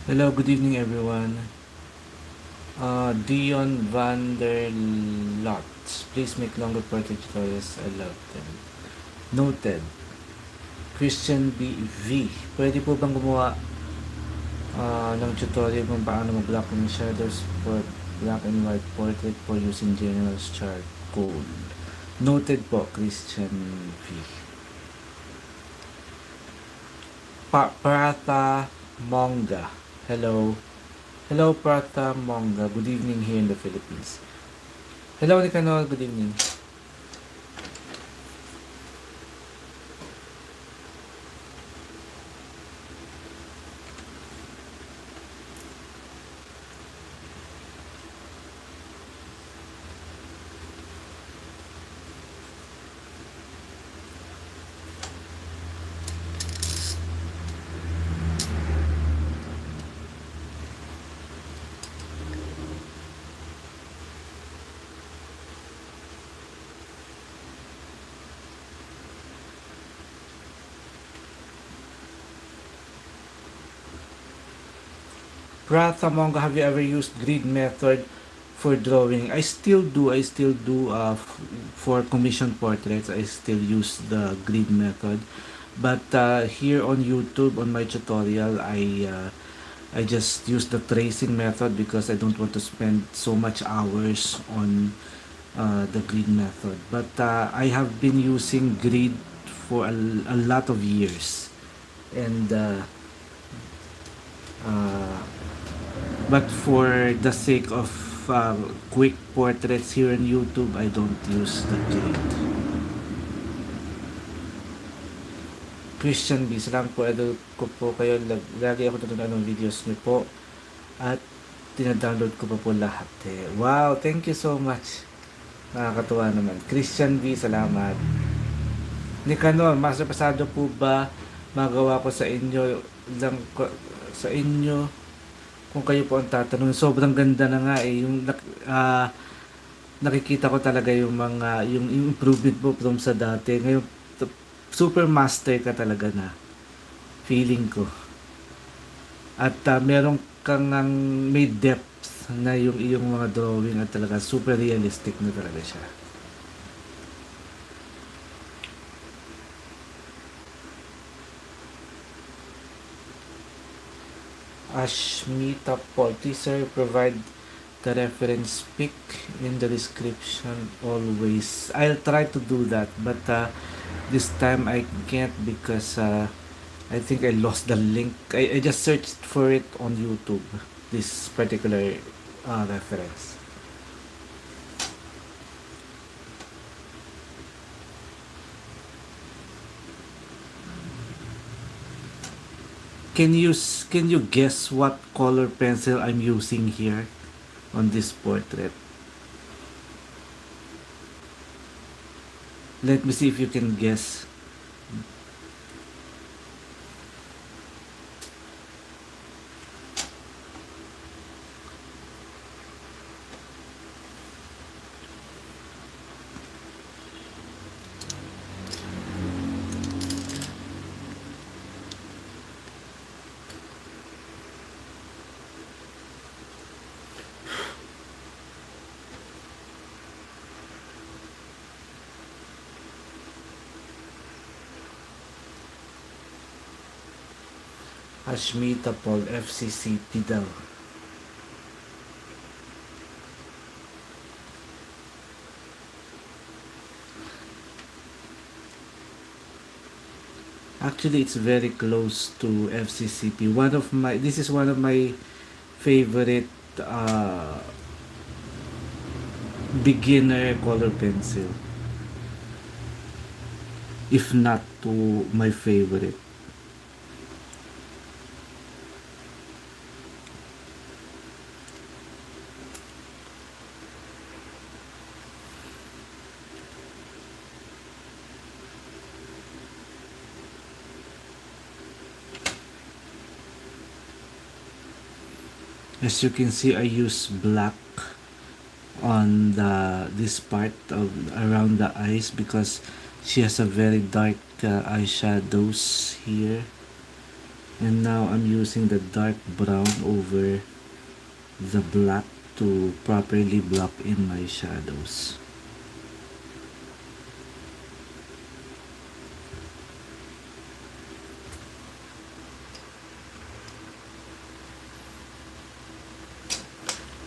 Hello, good evening everyone. Dion van der Lot. Please make longer portrait tutorials. I love them. Noted. Christian B.V. Pwede po bang gumawa ng tutorial kung paano mag-block ng shadows for black and white portrait for using General's charcoal? Noted po, Christian V. Prata Monga. Hello. Hello, Prata Monga. Good evening here in the Philippines. Hello, Nicanor. Good evening. Pratha Monga, have you ever used grid method for drawing? I still do. For commission portraits, I still use the grid method. But here on YouTube, on my tutorial, I just use the tracing method because I don't want to spend so much hours on the grid method. But I have been using grid for a lot of years. And uh, but for the sake of quick portraits here on YouTube, I don't use the grid. Christian B, salamat po. Idol ko po kayo. Lagi ako nanonood ng videos niyo po. At tinadownload ko pa po lahat eh. Wow, thank you so much. Nakakatuwa naman. Christian B, salamat. Nicanor, master pasado po ba magawa ko sa inyo lang sa inyo kung kayo po ang tatanungin? Sobrang ganda na nga eh. Nakikita ko talaga yung mga yung improvement mo from sa dati. Ngayon super master ka talaga na. Feeling ko. At meron kang may depth na yung iyong mga drawing at talaga super realistic na talaga siya. Ashmita Paul, please sir provide the reference pic in the description always. I'll try to do that, but this time I can't because I think I lost the link. I just searched for it on YouTube, this particular reference. Can you guess what color pencil I'm using here on this portrait? Let me see if you can guess. Ashmita Paul, FCCP daw. Actually, it's very close to FCCP. This is one of my favorite beginner color pencil. If not to my favorite. As you can see, I use black on this part of around the eyes because she has a very dark eyeshadows here. And now I'm using the dark brown over the black to properly block in my shadows.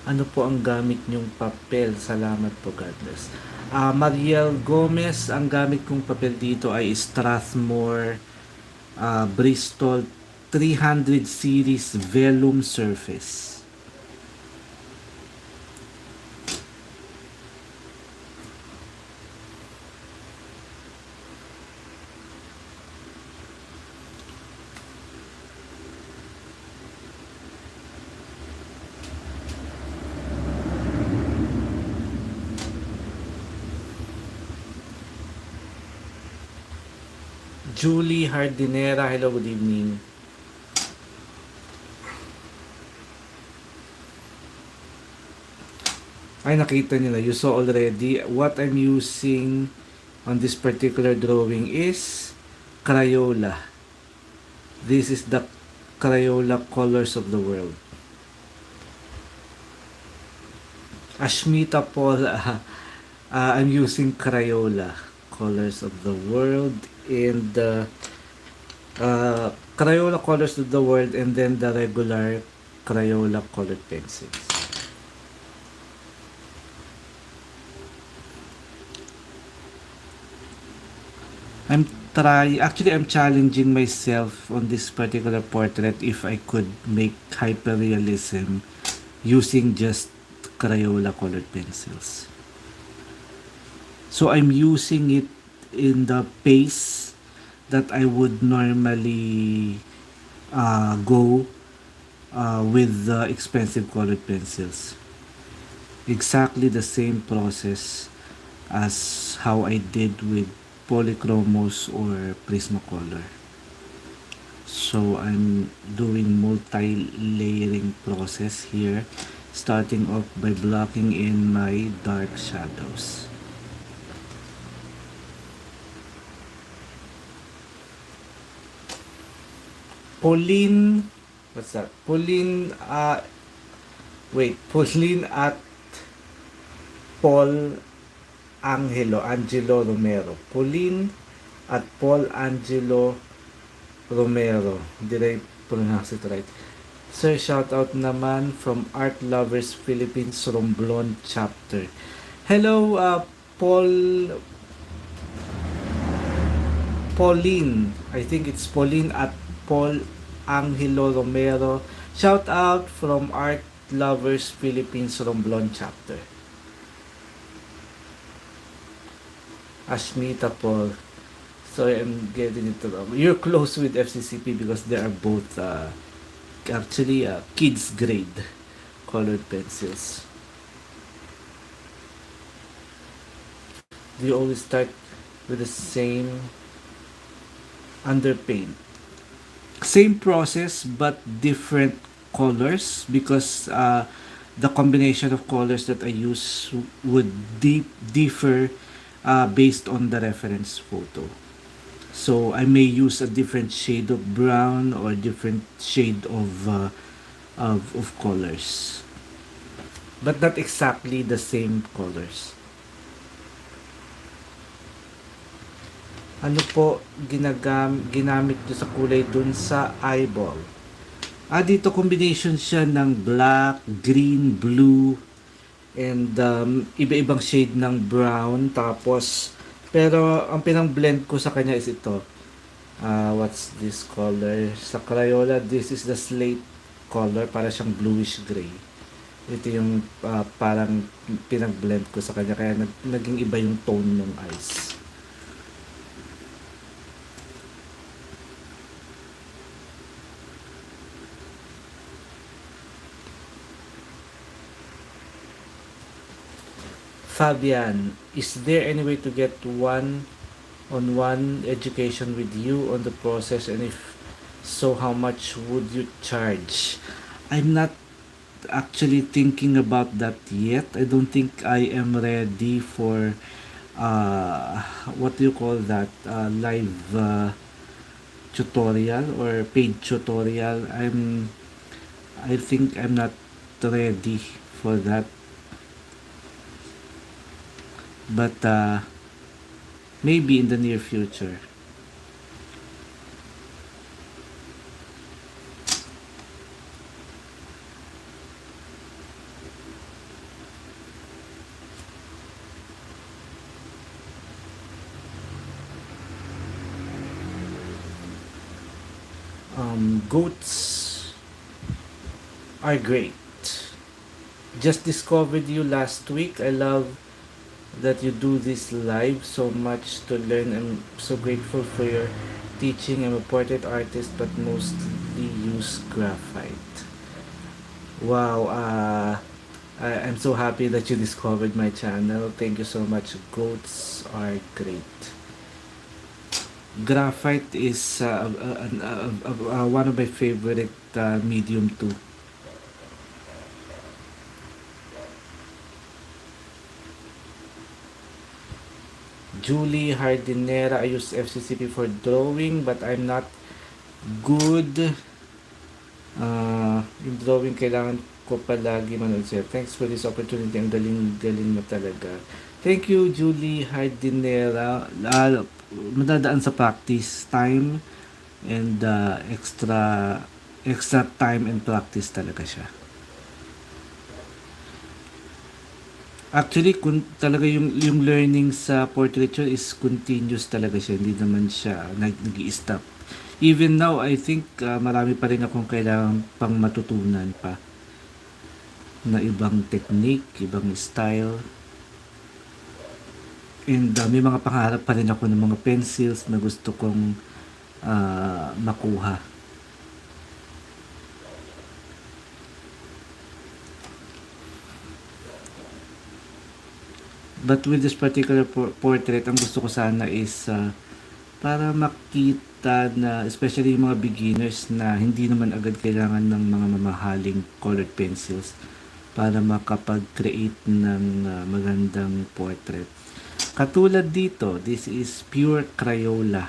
Ano po ang gamit nyong papel? Salamat po, God bless. Mariel Gomez, ang gamit kong papel dito ay Strathmore Bristol 300 series vellum surface. Julie Hardinera, hello, good evening. Ay, nakita nila. You saw already. What I'm using on this particular drawing is Crayola. This is the Crayola Colors of the World. Ashmita Paul, I'm using Crayola Colors of the World and Crayola Colors of the World and then the regular Crayola colored pencils. I'm challenging myself on this particular portrait if I could make hyperrealism using just Crayola colored pencils. So I'm using it in the pace that I would normally go with the expensive colored pencils. Exactly the same process as how I did with Polychromos or Prismacolor. So I'm doing multi-layering process here, starting off by blocking in my dark shadows. Pauline, what's that? Pauline, Pauline at Paul Angelo Romero. Pauline at Paul Angelo Romero. Did I pronounce it right? Sir, shout out naman from Art Lovers Philippines Romblon chapter. Hello, Pauline. I think it's Pauline at Paul Angelo Romero. Shout out from Art Lovers Philippines Romblon chapter. Ashmita Paul. Sorry, I'm getting it wrong. You're close with FCCP because they are both actually kids grade colored pencils. Do you always start with the same underpaint? Same process but different colors because the combination of colors that I use would differ based on the reference photo. So I may use a different shade of brown or different shade of colors, but not exactly the same colors. Ano po ginamit nyo sa kulay dun sa eyeball? Dito combination siya ng black, green, blue, and iba-ibang shade ng brown. Tapos, pero ang pinang-blend ko sa kanya is ito. What's this color? Sa Crayola, this is the slate color. Para siyang bluish gray. Ito yung parang pinag-blend ko sa kanya. Kaya naging iba yung tone ng eyes. Fabian, is there any way to get one-on-one education with you on the process, and if so, how much would you charge? I'm not actually thinking about that yet. I don't think I am ready for what do you call that live tutorial or paid tutorial. I think I'm not ready for that, but maybe in the near future. Goats are great. Just discovered you last week. I love that you do this live. So much to learn. I'm so grateful for your teaching. I'm a portrait artist but mostly use graphite. Wow, I'm so happy that you discovered my channel. Thank you so much. Goats are great. Graphite is one of my favorite medium too. Julie Hardinera, I use FCCP for drawing but I'm not good. Yung drawing kailangan ko palagi manood sa'yo. Thanks for this opportunity. Ang galing-galing mo talaga. Thank you, Julie Hardinera. Madadaan sa practice time and extra time and practice talaga siya. Actually, kung talaga yung learning sa portraiture is continuous talaga siya. Hindi naman siya nag-i-stop. Even now, I think marami pa rin akong kailangan pang matutunan pa na ibang technique, ibang style. And may mga pangarap pa rin ako ng mga pencils na gusto kong makuha. But with this particular portrait, ang gusto ko sana is para makita na, especially yung mga beginners na hindi naman agad kailangan ng mga mamahaling colored pencils para makapag-create ng magandang portrait. Katulad dito, this is pure Crayola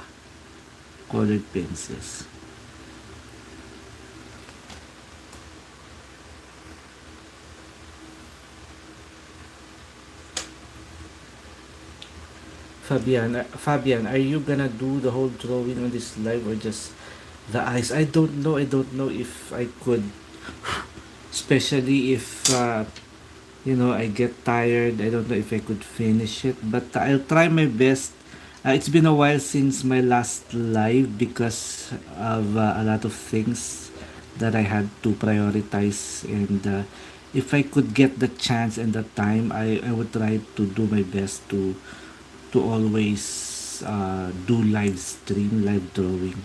colored pencils. Fabian, are you gonna do the whole drawing on this live or just the eyes? I don't know if I could, especially if I get tired. I don't know if I could finish it, but I'll try my best. It's been a while since my last live because of a lot of things that I had to prioritize, and if I could get the chance and the time, I would try to do my best to always do live stream, live drawing.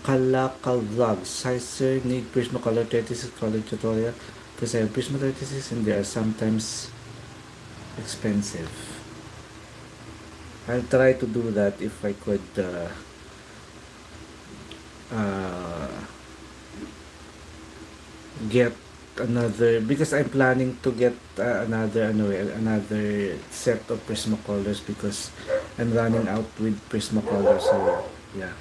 Kalakal Vlogs. Hi sir, need Prismacolor 36 color tutorial because I have Prisma 36 and they are sometimes expensive. I'll try to do that if I could get another, because I'm planning to get another set of Prismacolors because I'm running out with Prismacolor, so yeah.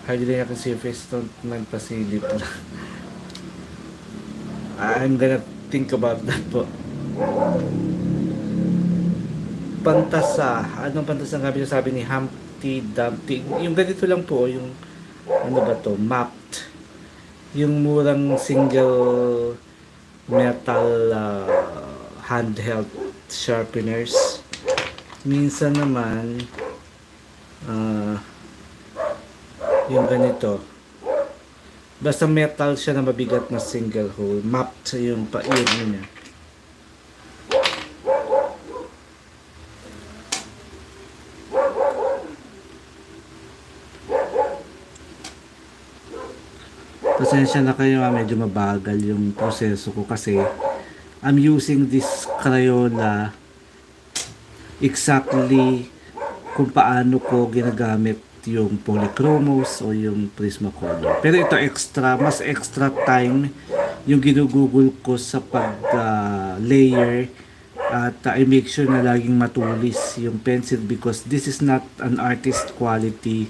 Hardly I can see your face, don't magpasilip lang. I'm gonna think about that po. Pantasa. Anong pantasa nga sabi ni Humpty Dumpty? Yung ganito lang po, yung ano ba to? Mapped. Yung murang single metal handheld sharpeners. Minsan naman, ah, yung ganito. Basta metal siya na mabigat na single hole. Mapped yung pa-ear niya. Pasensya na kayo, medyo mabagal yung proseso ko kasi I'm using this Crayola exactly kung paano ko ginagamit yung polychromos o yung Prismacolor. Pero ito mas extra time yung ginugugol ko sa pag layer at I make sure na laging matulis yung pencil because this is not an artist quality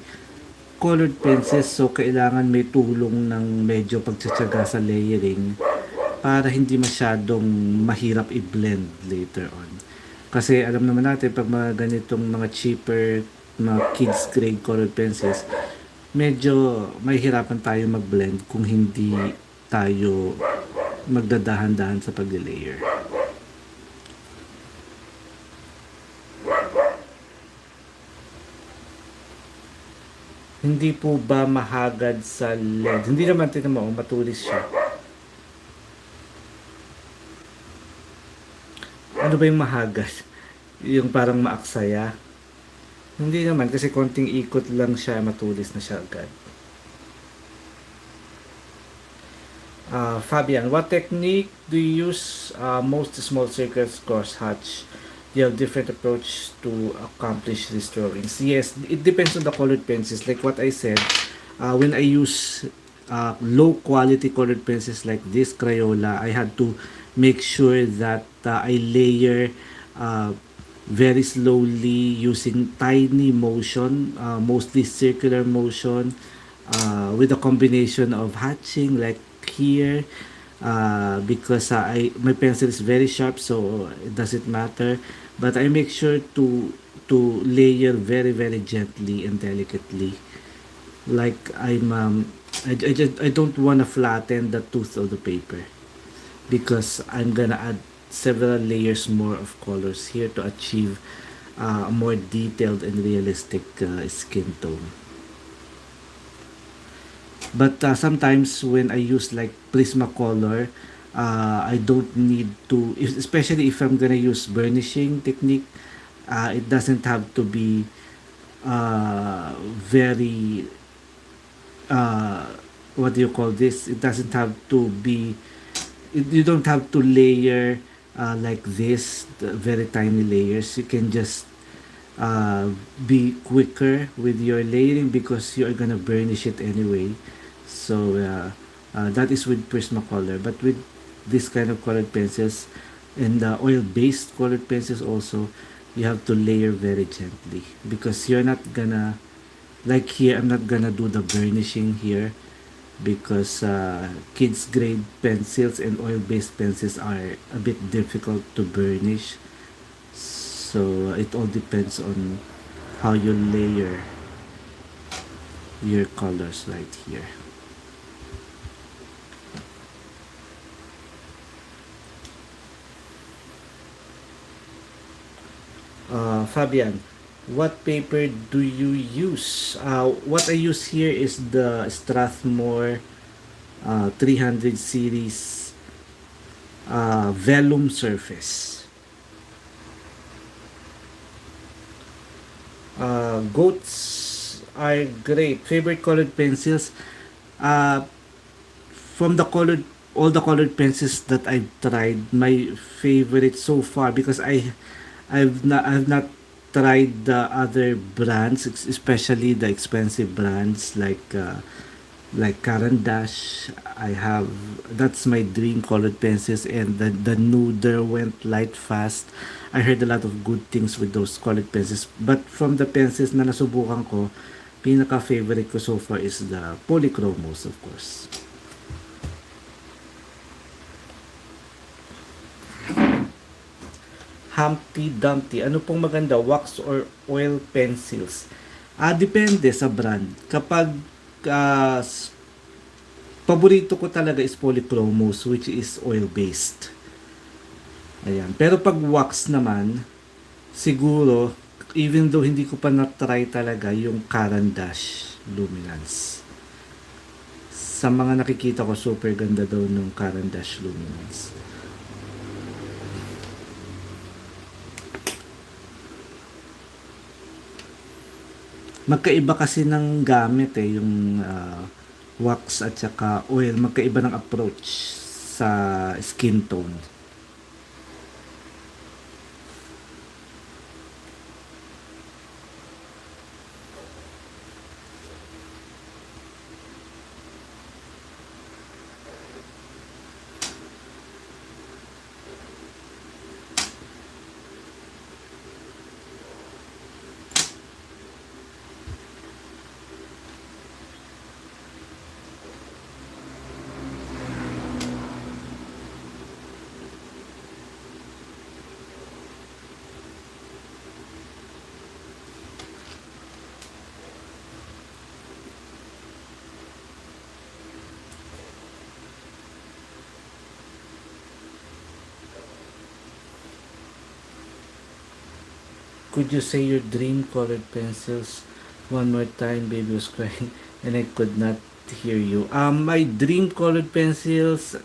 colored pencils, so kailangan may tulong ng medyo pagtsatsaga sa layering para hindi masyadong mahirap i-blend later on. Kasi alam naman natin pag mga ganitong mga cheaper mga kids grade colored pencils, medyo mahihirapan tayo mag-blend kung hindi tayo magdadahan-dahan sa pag-layer. Hindi po ba mahagad sa LED? Hindi naman, tinan mo, matulis siya. Ano ba yung mahagad? Yung parang maaksaya? Hindi naman, kasi konting ikot lang siya, matulis na siya agad. Fabian, what technique do you use most small circles cross hatch? You have different approach to accomplish these drawings. Yes, it depends on the colored pencils. Like what I said, when I use low quality colored pencils like this Crayola, I had to make sure that I layer very slowly using tiny motion, mostly circular motion, with a combination of hatching like here, because my pencil is very sharp, so it doesn't matter, but I make sure to layer very gently and delicately, like I don't want to flatten the tooth of the paper because I'm gonna add several layers more of colors here to achieve a more detailed and realistic skin tone. But sometimes when I use like Prismacolor, I don't need to, especially if I'm gonna use burnishing technique, it doesn't have to be very, what do you call this? It doesn't have to be, you don't have to layer like this, very tiny layers. You can just be quicker with your layering because you are gonna burnish it anyway. So that is with Prismacolor, but with this kind of colored pencils and oil-based colored pencils also, you have to layer very gently because you're not gonna, like here, I'm not gonna do the burnishing here because kids grade pencils and oil-based pencils are a bit difficult to burnish. So it all depends on how you layer your colors right here. Fabian, what paper do you use? What I use here is the Strathmore 300 series vellum surface. Goats are great. Favorite colored pencils? From all the colored pencils that I've tried, my favorite so far, because I've not tried the other brands, especially the expensive brands like Caran d'Ache. That's my dream colored pencils, and the new Derwent Light Fast. I heard a lot of good things with those colored pencils. But from the pencils na nasubukan ko, pinaka-favorite ko so far is the Polychromos, of course. Humpty Dumpty, ano pong maganda, wax or oil pencils? Depende sa brand. Kapag paborito ko talaga is Polychromos, which is oil-based. Ayan. Pero pag wax naman, siguro even though hindi ko pa na-try talaga yung Caran d'Ache Luminance. Sa mga nakikita ko, super ganda daw nung Caran d'Ache Luminance. Magkaiba kasi ng gamit yung wax at saka oil. Magkaiba ng approach sa skin tone. Could you say your dream colored pencils one more time? Baby was crying and I could not hear you. My dream colored pencils,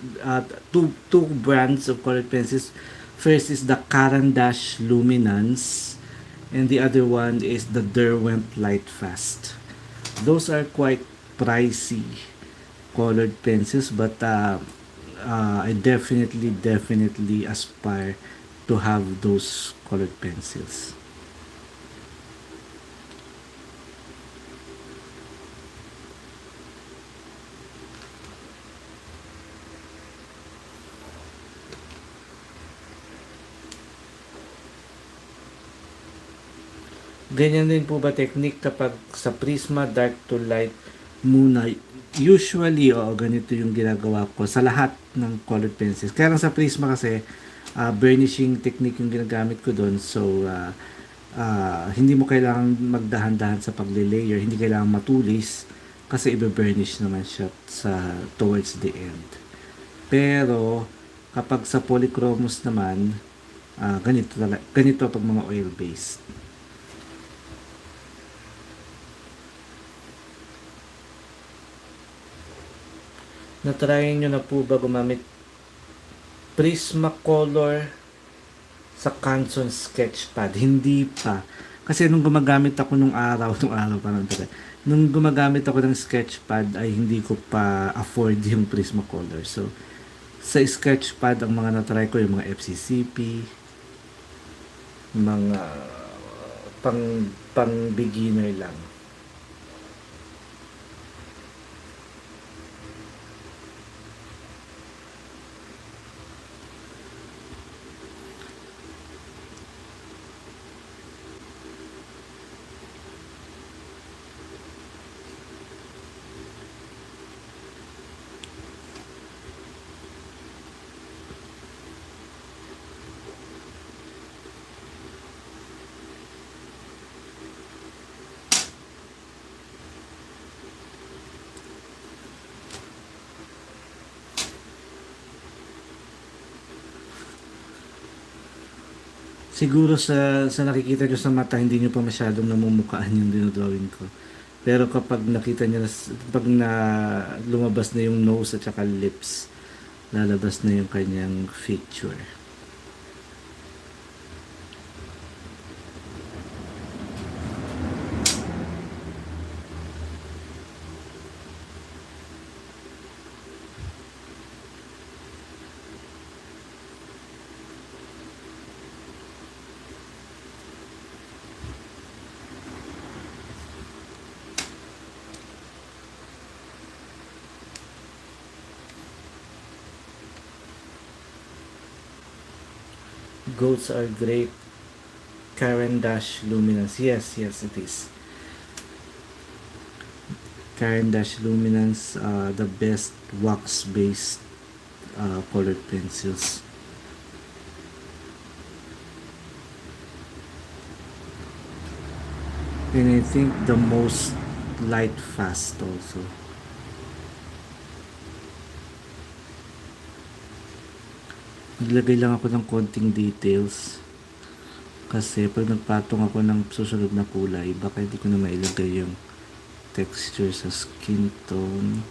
two brands of colored pencils. First is the Caran d'Ache Luminance and the other one is the Derwent Lightfast. Those are quite pricey colored pencils, but I definitely aspire to have those colored pencils. Ganyan din po ba technique kapag sa Prisma dark to light muna? Usually, ganito yung ginagawa ko sa lahat ng colored pencils. Kaya lang sa Prisma kasi, burnishing technique yung ginagamit ko doon. So, hindi mo kailangan magdahan-dahan sa pagle-layer. Hindi kailangan matulis kasi ibe-burnish naman siya towards the end. Pero, kapag sa polychromos naman, ganito pag mga oil-based. Na-try nyo na po ba gumamit Prismacolor sa Canson Sketchpad? Hindi pa. Kasi nung gumagamit ako nung araw nung gumagamit ako ng Sketchpad ay hindi ko pa afford yung Prismacolor. So, sa Sketchpad, ang mga na-try ko yung mga FCCP, mga pang beginner lang. Siguro sa nakikita nyo sa mata, hindi nyo pa masyadong namumukaan yung dinodrawing ko. Pero kapag nakita nyo pag lumabas na yung nose at saka lips, lalabas na yung kanyang feature. Goats are great. Caran d'Ache Luminance. Yes, it is. Caran d'Ache Luminance, the best wax-based colored pencils. And I think the most light fast also. Naglagay lang ako ng konting details Kasi pag nagpatong ako ng susunod na kulay, baka hindi ko na mailagay yung texture sa skin tone.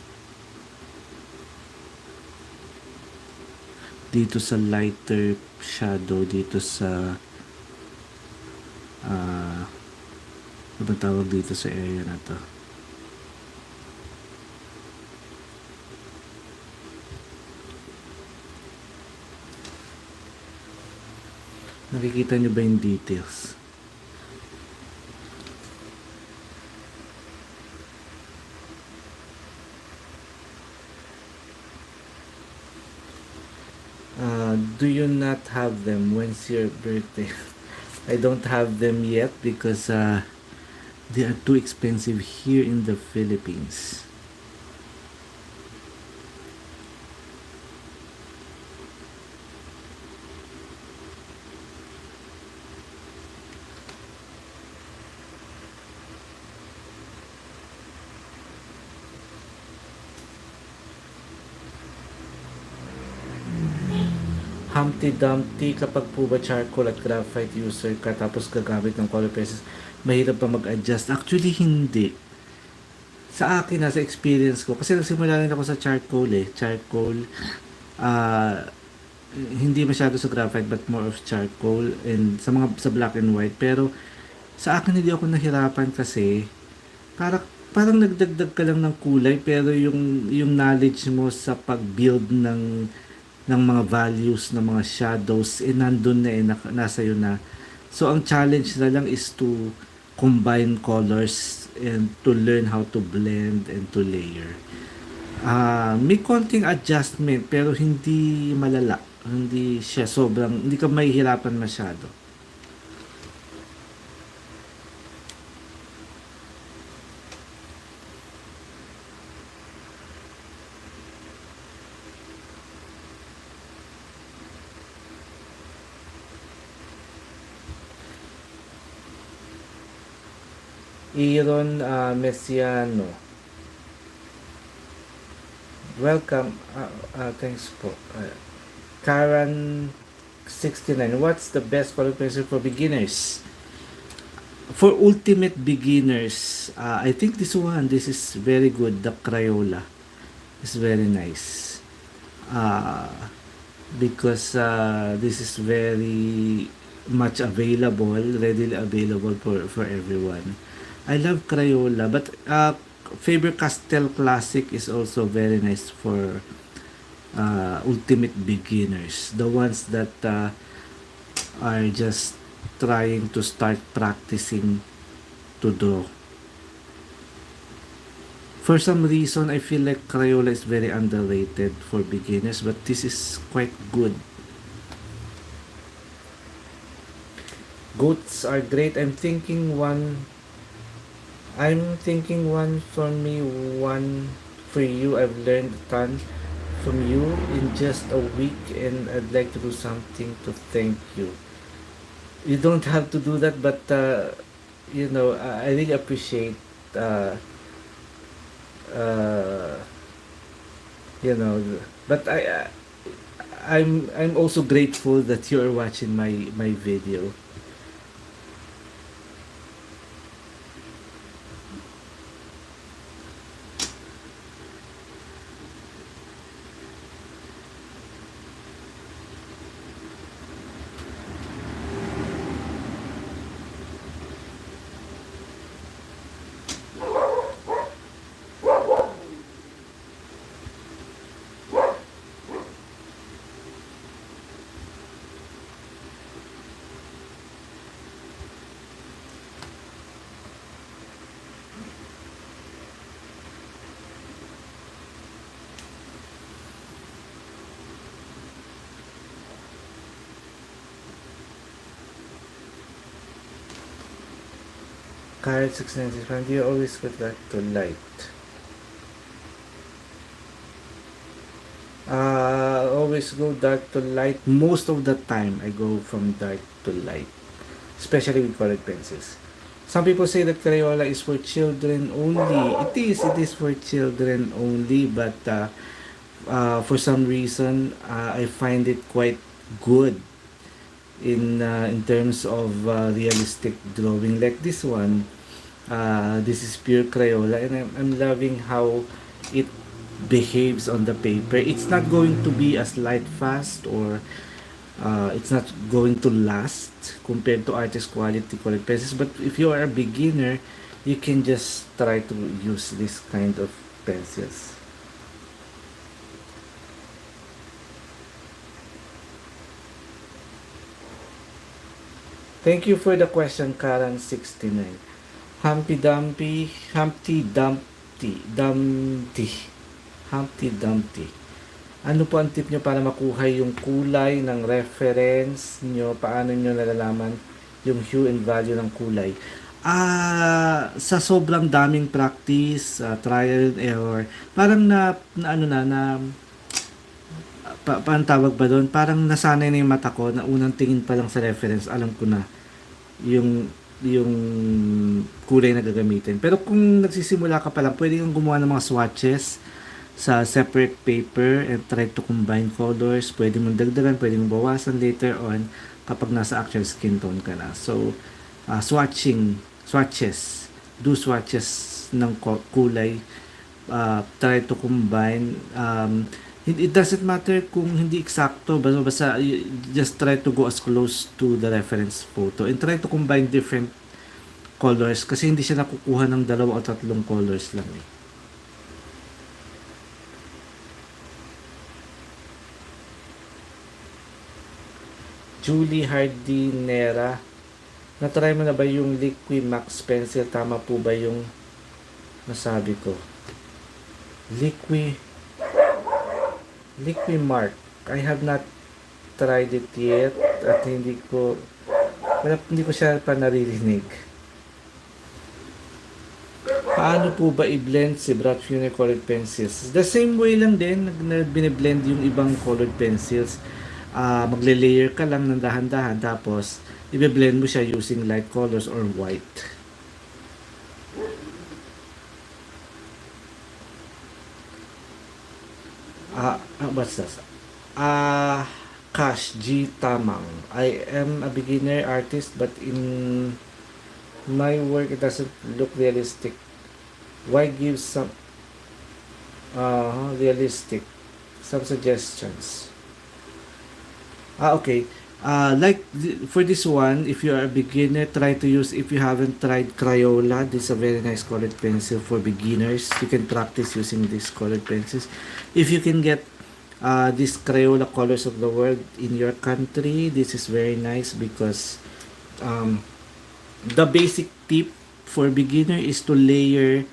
Dito sa lighter shadow, dito sa ano ba tawag dito sa area na to? Nakikita nyo ba yung details? Do you not have them? When's your birthday? I don't have them yet because they are too expensive here in the Philippines. Humpty Dumpty, kapag po ba charcoal at graphite user ka tapos gagamit ng color pencils, mahirap pa mag-adjust? Actually, hindi. Sa akin, sa experience ko, kasi nagsimula rin ako sa charcoal eh. Charcoal, ah, hindi masyado sa graphite but more of charcoal and sa black and white. Pero sa akin hindi ako nahirapan kasi parang nagdagdag ka lang ng kulay pero yung knowledge mo sa pag-build ng mga values ng mga shadows nandun na nasa iyo na. So ang challenge na lang is to combine colors and to learn how to blend and to layer. May konting adjustment pero hindi malala. Hindi siya sobrang, hindi ka mahihirapan masyado. Iron Messiano. Welcome. Thanks po. Karan 69. What's the best color pencil for beginners? For ultimate beginners, I think this is very good. The Crayola is very nice. Because this is very much available, readily available for everyone. I love Crayola, but Faber-Castell Classic is also very nice for ultimate beginners. The ones that are just trying to start practicing to draw. For some reason, I feel like Crayola is very underrated for beginners, but this is quite good. Goats are great. I'm thinking one for me, one for you. I've learned a ton from you in just a week and I'd like to do something to thank you. You don't have to do that, but I really appreciate uh, you know but I'm also grateful that you're watching my video. Carrot 695, do you always go back to light? Always go dark to light. Most of the time, I go from dark to light, especially with colored pencils. Some people say that Crayola is for children only. It is for children only, but for some reason, I find it quite good in terms of realistic drawing like this one. This is pure Crayola, and I'm loving how it behaves on the paper. It's not going to be as light fast, or it's not going to last compared to artist quality colored pencils. But if you are a beginner, you can just try to use this kind of pencils. Thank you for the question, Karan69. Humpty Dumpty. Humpty Dumpty. Ano po ang tip nyo para makuha yung kulay ng reference nyo? Paano nyo nalalaman yung hue and value ng kulay? Sa sobrang daming practice, trial and error, parang paano tawag ba doon? Parang nasanay na yung mata ko na unang tingin pa lang sa reference, alam ko na yung yung kulay na gagamitin. Pero kung nagsisimula ka pa lang, pwede kang gumawa ng mga swatches sa separate paper and try to combine colors. Pwede mong dagdagan, pwede mong bawasan later on kapag nasa actual skin tone ka na. So, swatches. Do swatches ng kulay. Try to combine. It doesn't matter kung hindi eksakto, basta just try to go as close to the reference photo and try to combine different colors kasi hindi siya nakukuha ng 2 o 3 colors lang eh. Julie Hardinera, na-try mo na ba yung Liquid Max Pencil? Tama po ba yung nasabi ko? Liquid Mark. I have not tried it yet at hindi ko siya pa naririnig. Paano po ba i-blend si Brad Fury colored pencils? The same way lang din na bine-blend yung ibang colored pencils. Magle-layer ka lang ng dahan-dahan tapos i-blend mo siya using light colors or white. What's that? Cash G Tamang. I am a beginner artist but in my work it doesn't look realistic. Why give some realistic? Some suggestions. Okay. For this one, if you are a beginner, try to use, if you haven't tried Crayola, this is a very nice colored pencil for beginners. You can practice using these colored pencils. If you can get these Crayola colors of the world in your country, this is very nice because the basic tip for beginner is to layer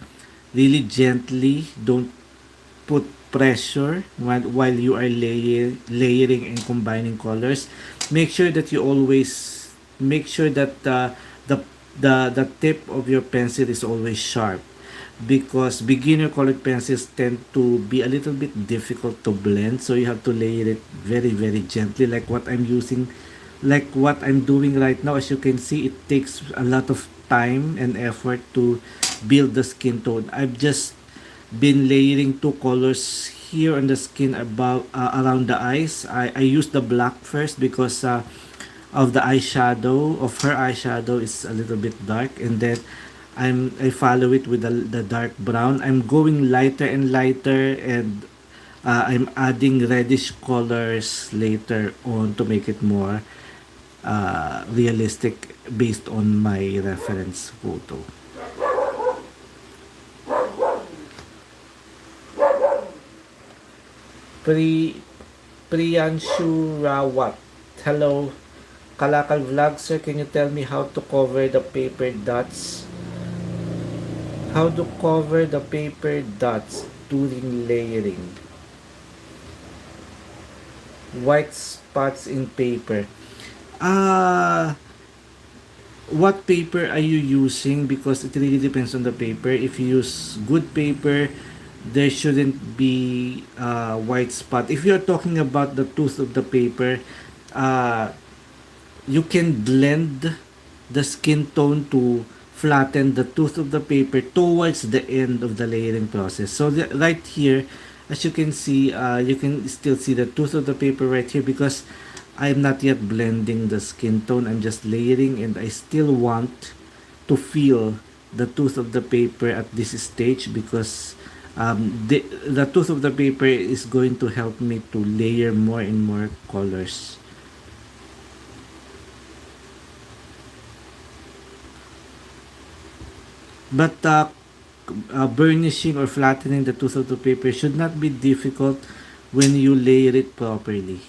really gently. Don't put pressure while you are layering and combining colors. Make sure that you always make sure that the tip of your pencil is always sharp, because beginner colored pencils tend to be a little bit difficult to blend, so you have to layer it very gently, like what I'm doing right now. As you can see, it takes a lot of time and effort to build the skin tone. I've just been layering 2 colors here on the skin around the eyes. I used the black first because of the eyeshadow of her eyeshadow is a little bit dark, and then I follow it with the dark brown. I'm going lighter and lighter, and I'm adding reddish colors later on to make it more realistic based on my reference photo. Priyanshu Rawat. Hello, Kalakal Vlog, sir. Can you tell me how to cover the paper dots? How to cover the paper dots during layering? White spots in paper. What paper are you using? Because it really depends on the paper. If you use good paper, there shouldn't be white spot. If you're talking about the tooth of the paper, you can blend the skin tone to flatten the tooth of the paper towards the end of the layering process. So right here, as you can see, you can still see the tooth of the paper right here, because I'm not yet blending the skin tone. I'm just layering, and I still want to feel the tooth of the paper at this stage, because the tooth of the paper is going to help me to layer more and more colors. But burnishing or flattening the tooth of the paper should not be difficult when you layer it properly,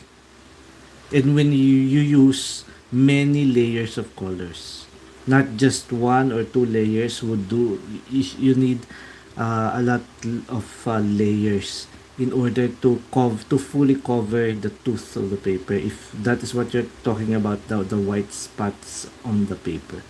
and when you use many layers of colors, not just one or two layers would do. You need a lot of layers in order to fully cover the tooth of the paper, if that is what you're talking about, the white spots on the paper.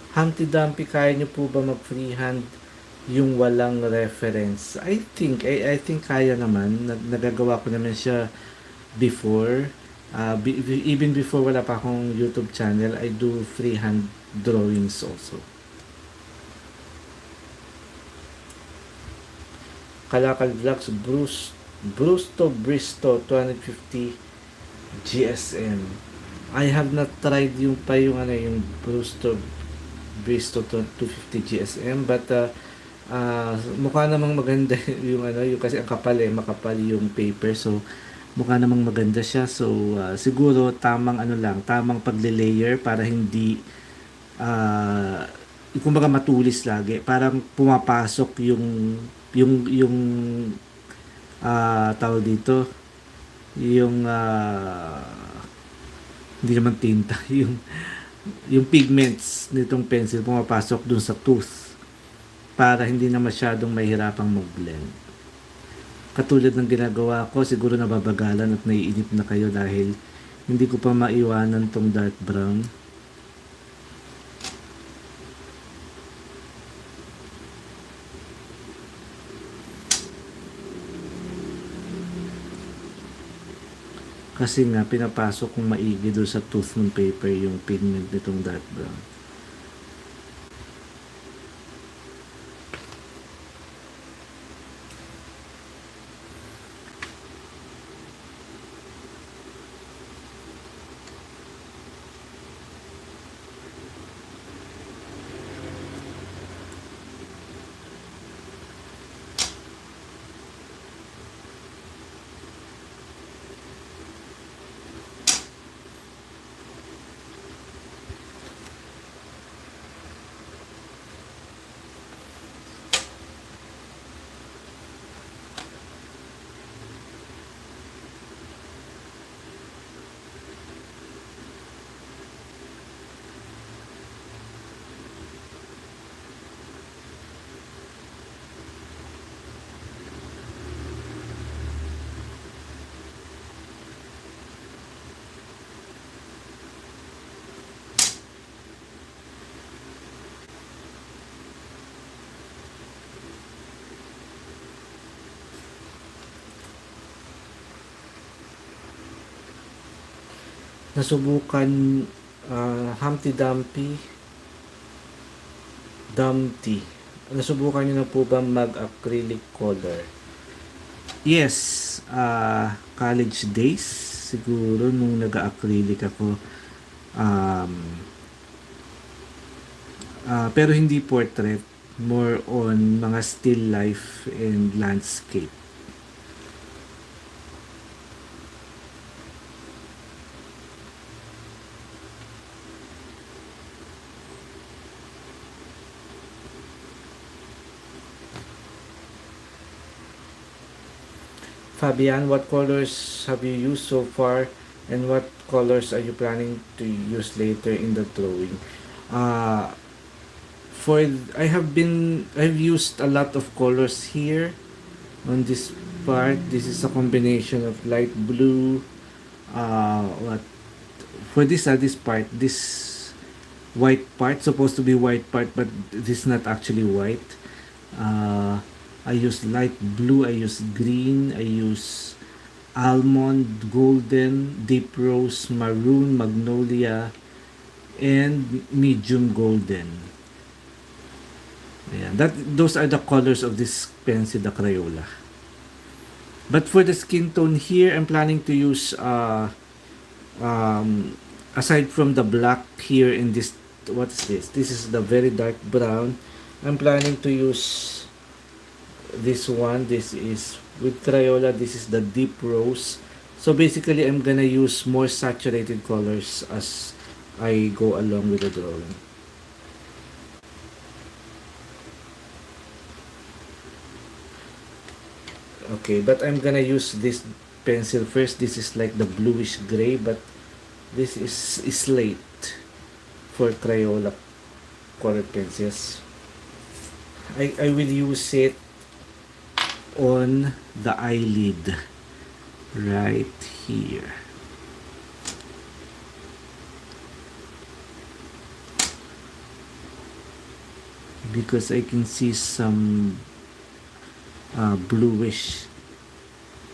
Humpty Dumpty, kaya niyo po ba mag-freehand yung walang reference? I think kaya naman. Nagagawa ko naman siya before. Even before wala pa akong YouTube channel, I do freehand drawings also. Kalakal Vlogs, Bruce to Bristo 250 GSM. I have not tried yung pa yung ano yung Bruce to Bristo 250 GSM, but mukha namang maganda yung ano yung, kasi ang kapal makapal yung paper, so mukha namang maganda siya. So siguro tamang ano lang, tamang pagle-layer para hindi uh, kumbaga matulis lagi, parang pumapasok yung tawag dito, yung hindi naman tinta, yung pigments nitong pencil pumapasok dun sa tooth para hindi na masyadong mahirapang mag-blend. Katulad ng ginagawa ko, siguro nababagalan at naiinip na kayo dahil hindi ko pa maiwanan tong dark brown. Kasi nga, pinapasok kong maigi doon sa tooth ng paper yung pigment nitong dark brown. Nasubukan Humpty Dumpty. Nasubukan niyo na po ba mag-acrylic color? Yes, college days siguro nung nag-acrylic ako. Um, pero hindi portrait, more on mga still life and landscape. Fabian, what colors have you used so far, and what colors are you planning to use later in the drawing? Uh, for I've used a lot of colors here on this part. This is a combination of light blue, what for this part, this white part, supposed to be white part, but this is not actually white. I use light blue, I use green, I use almond, golden, deep rose, maroon, magnolia, and medium golden. Ayan. Those are the colors of this pencil, the Crayola. But for the skin tone here, I'm planning to use um, aside from the black here in this, what is this? This is the very dark brown. I'm planning to use this one. This is with Crayola. This is the deep rose. So basically, I'm gonna use more saturated colors as I go along with the drawing. Okay, but I'm gonna use this pencil first. This is like the bluish gray, but this is slate for Crayola color pencils. I will use it on the eyelid right here. Because I can see some bluish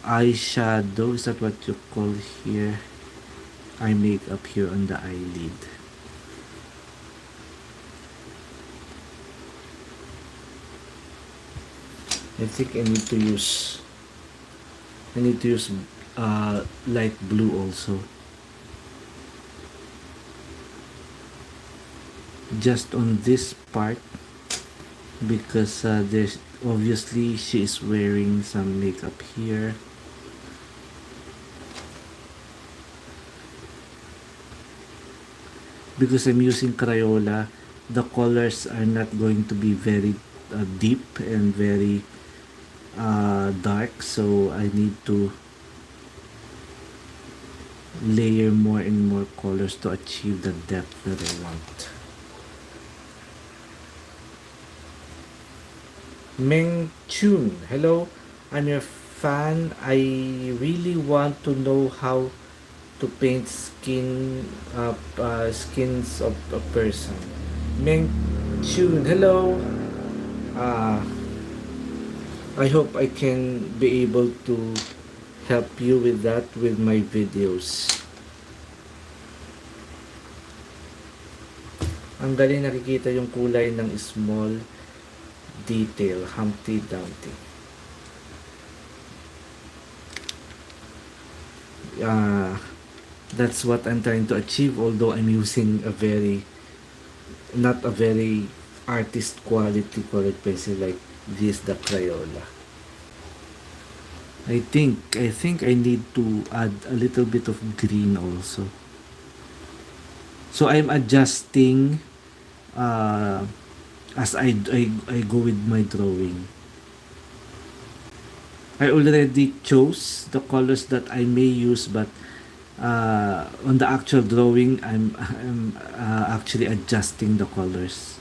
eyeshadow. Is that what you call here? Eye makeup here on the eyelid. I think I need to use light blue also. Just on this part because there's obviously she is wearing some makeup here. Because I'm using Crayola, the colors are not going to be very deep and very dark, so I need to layer more and more colors to achieve the depth that I want. Meng Chun, hello, I'm your fan. I really want to know how to paint skins of a person. Meng Chun, hello. Uh, I hope I can be able to help you with that with my videos. Ang galing nakikita yung kulay ng small detail, Humpty Dumpty. That's what I'm trying to achieve, although I'm using not a very artist quality colored pencil like this, the Crayola. I think I need to add a little bit of green also. So I'm adjusting uh, as I go with my drawing. I already chose the colors that I may use, but on the actual drawing, I'm actually adjusting the colors.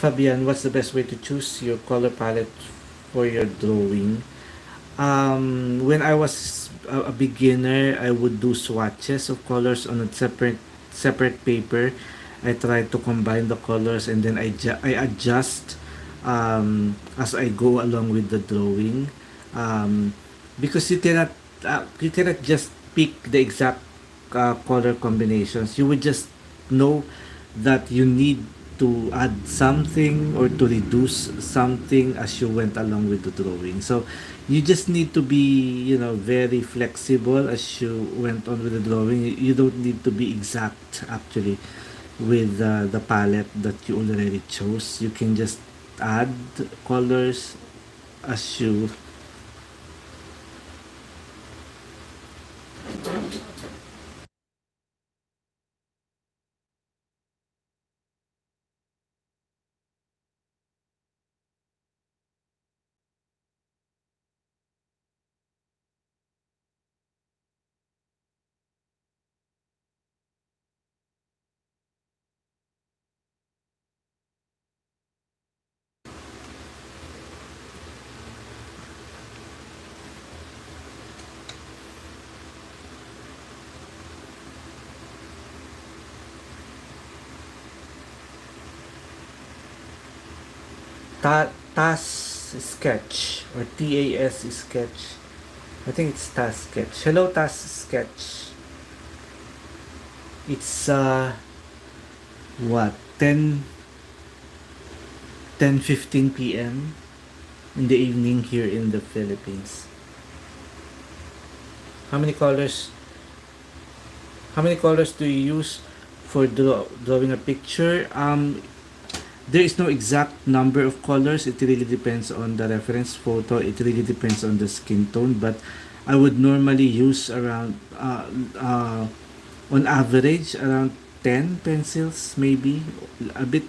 Fabian, what's the best way to choose your color palette for your drawing? When I was a beginner, I would do swatches of colors on a separate paper. I try to combine the colors and then I adjust as I go along with the drawing. Because you cannot just pick the exact color combinations. You would just know that you need to add something or to reduce something as you went along with the drawing. So you just need to be, very flexible as you went on with the drawing. You don't need to be exact actually with the palette that you already chose. You can just add colors as you. TAS Sketch or TAS Sketch. I think it's TAS Sketch. Hello TAS Sketch. It's what 10:15 p.m. in the evening here in the Philippines. How many colors? How many colors do you use for drawing a picture? There is no exact number of colors. It really depends on the reference photo. It really depends on the skin tone. But I would normally use around, on average, around 10 pencils, maybe a bit.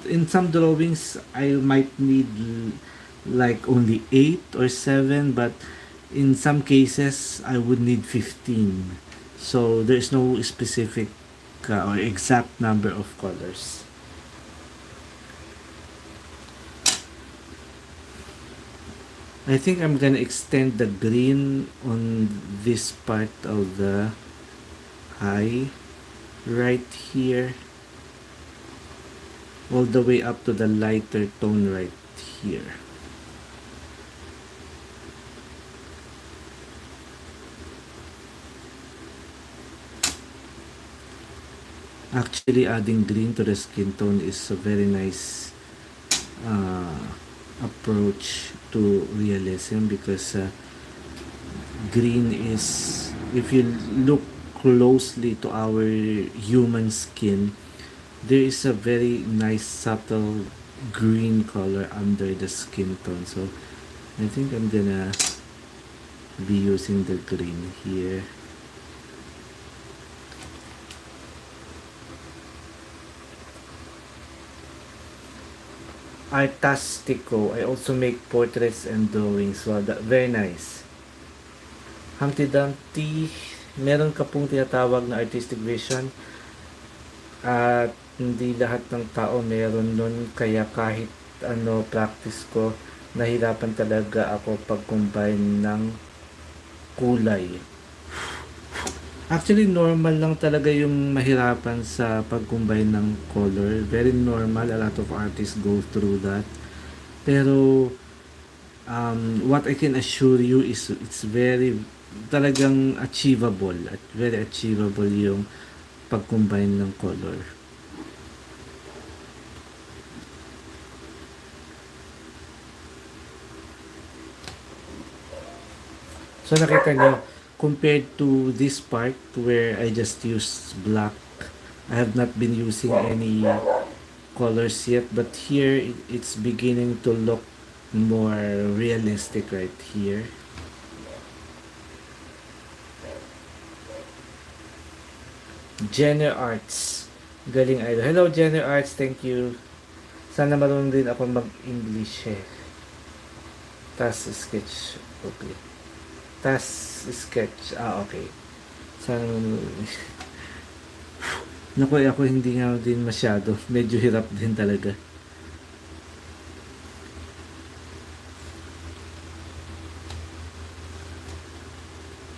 In some drawings, I might need like only 8 or 7, but in some cases, I would need 15. So there's no specific or exact number of colors. I think I'm gonna extend the green on this part of the eye right here all the way up to the lighter tone right here. Actually, adding green to the skin tone is a very nice uh, approach to realism, because green is, if you look closely to our human skin, there is a very nice subtle green color under the skin tone. So I think I'm gonna be using the green here. Artastico. I also make portraits and drawings. So very nice. Humpty Dumpty, meron ka pong tinatawag na artistic vision at hindi lahat ng tao meron nun, kaya kahit ano practice ko, nahirapan talaga ako pag-combine ng kulay. Actually, normal lang talaga yung mahirapan sa pag-combine ng color. Very normal. A lot of artists go through that. Pero, what I can assure you is it's very, talagang achievable. At very achievable yung pag-combine ng color. So, nakita nyo, compared to this part where I just used black, I have not been using any colors yet, but here it's beginning to look more realistic right here. Jenner Arts, galing idol. Hello Jenner Arts, thank you. Sana marunong din ako mag-English eh. Task sketch, okay. Task sketch, okay. Sana naku, ako hindi nga din masyado. Medyo hirap din talaga.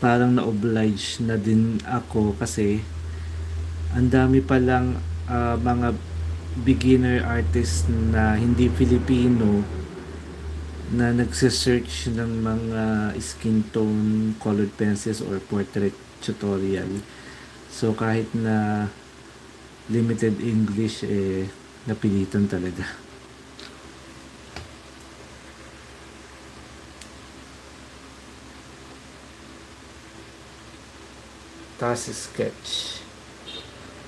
Parang na-oblige na din ako kasi ang dami palang mga beginner artist na hindi Filipino na nagse-search ng mga skin tone colored pencils or portrait tutorial. So kahit na limited English, napilitan talaga. Task Sketch.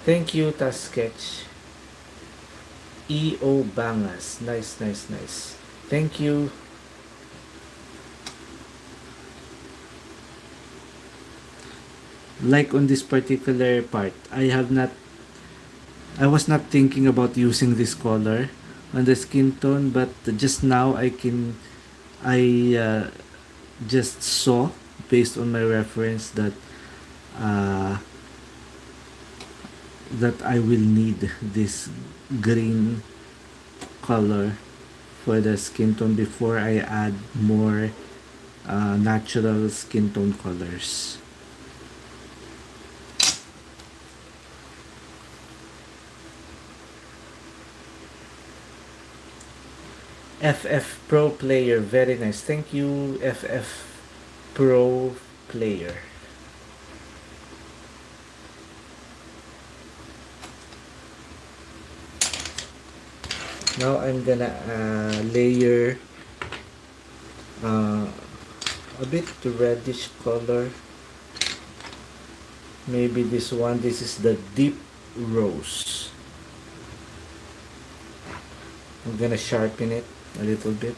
Thank you, Task Sketch. E.O. Bangas. Nice, nice, nice. Thank you. Like on this particular part, I was not thinking about using this color on the skin tone, but just now I just saw based on my reference that I will need this green color for the skin tone before I add more natural skin tone colors. FF Pro Player, very nice. Thank you, FF Pro Player. Now I'm gonna layer uh, a bit reddish color. Maybe this one. This is the deep rose. I'm gonna sharpen it a little bit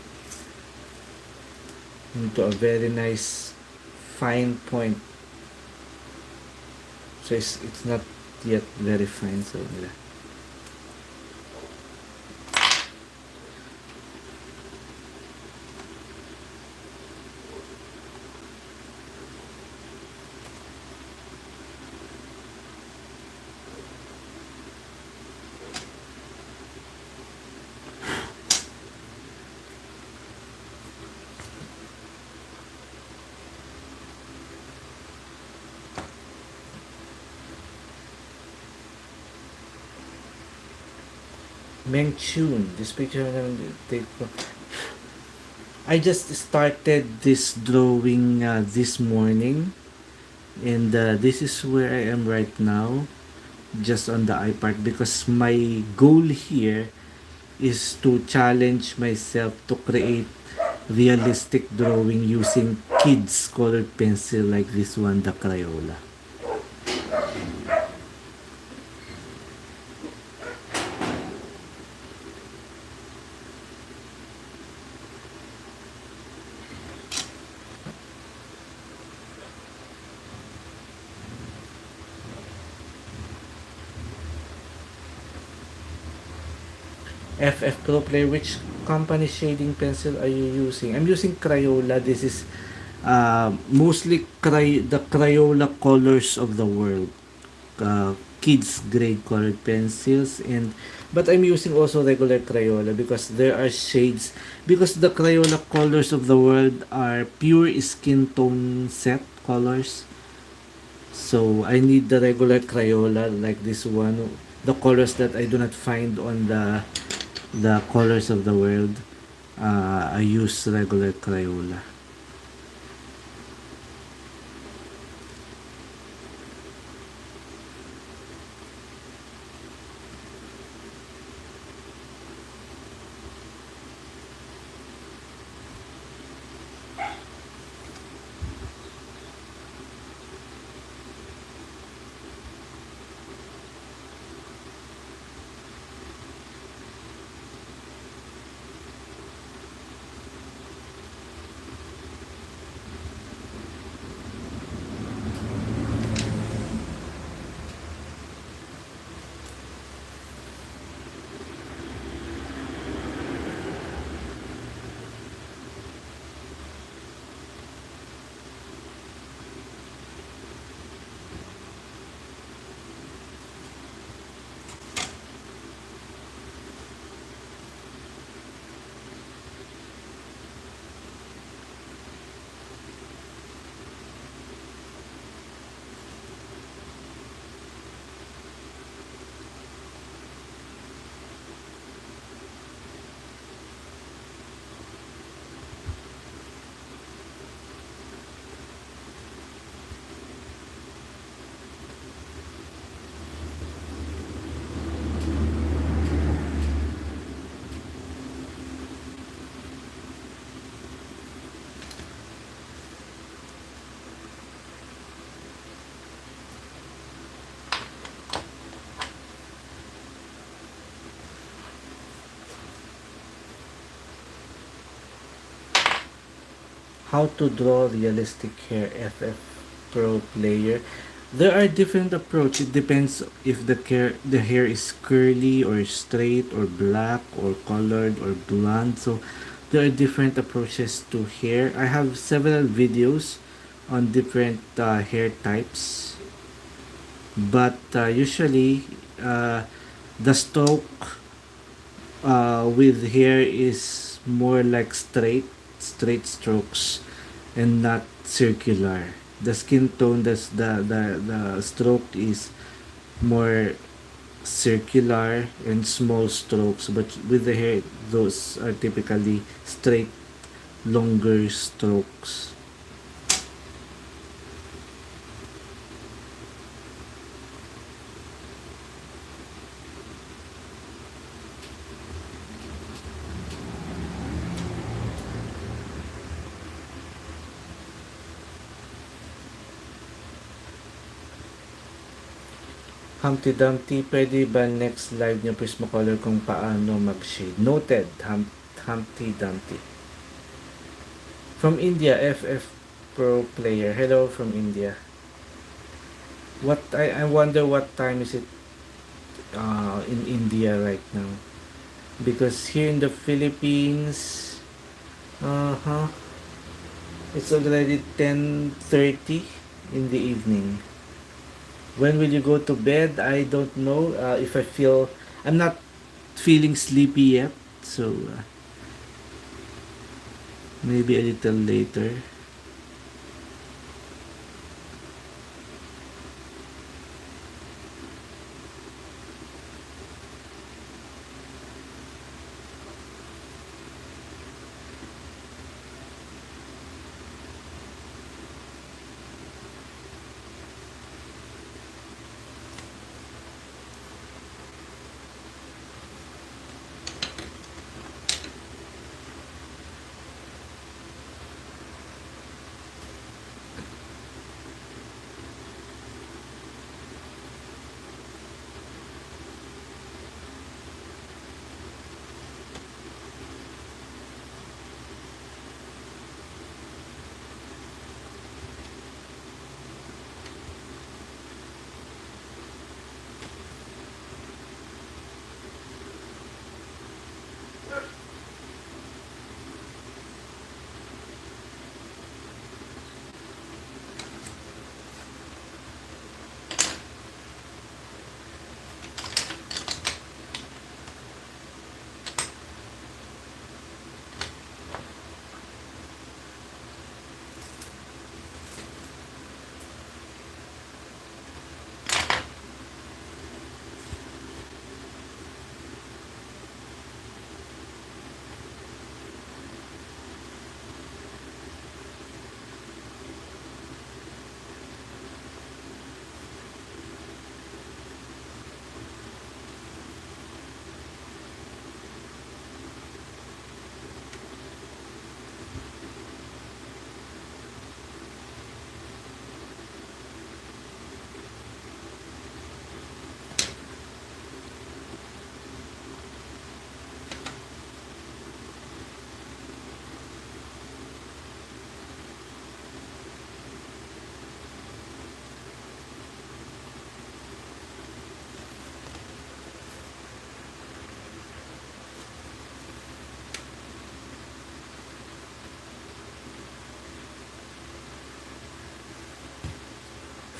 into a very nice fine point. So it's not yet very fine. So yeah. Meng Chun. This picture I'm gonna take. I just started this drawing this morning, and this is where I am right now, just on the eye part, because my goal here is to challenge myself to create realistic drawing using kids colored pencil like this one, the Crayola. FF Pro Player, which company shading pencil are you using? I'm using Crayola. This is mostly the Crayola colors of the world. Kids grade colored pencils, and but I'm using also regular Crayola because there are shades, because the Crayola colors of the world are pure skin tone set colors. So I need the regular Crayola like this one, the colors that I do not find on the colors of the world. I use regular Crayola. How to draw realistic hair, FF Pro Player. There are different approach. It depends if the hair is curly or straight or black or colored or blonde. So there are different approaches to hair. I have several videos on different hair types, but usually the stroke with hair is more like straight strokes and not circular. The skin tone, the stroke is more circular and small strokes, but with the hair, those are typically straight, longer strokes. Humpty Dumpty, pwede ba next live nyo please makolor kung paano mag-shade? Noted, Humpty Dumpty. From India, FF Pro Player. Hello from India. I wonder what time is it in India right now? Because here in the Philippines, uh-huh, it's already 10:30 in the evening. When will you go to bed? I don't know. If I feel, I'm not feeling sleepy yet, so maybe a little later.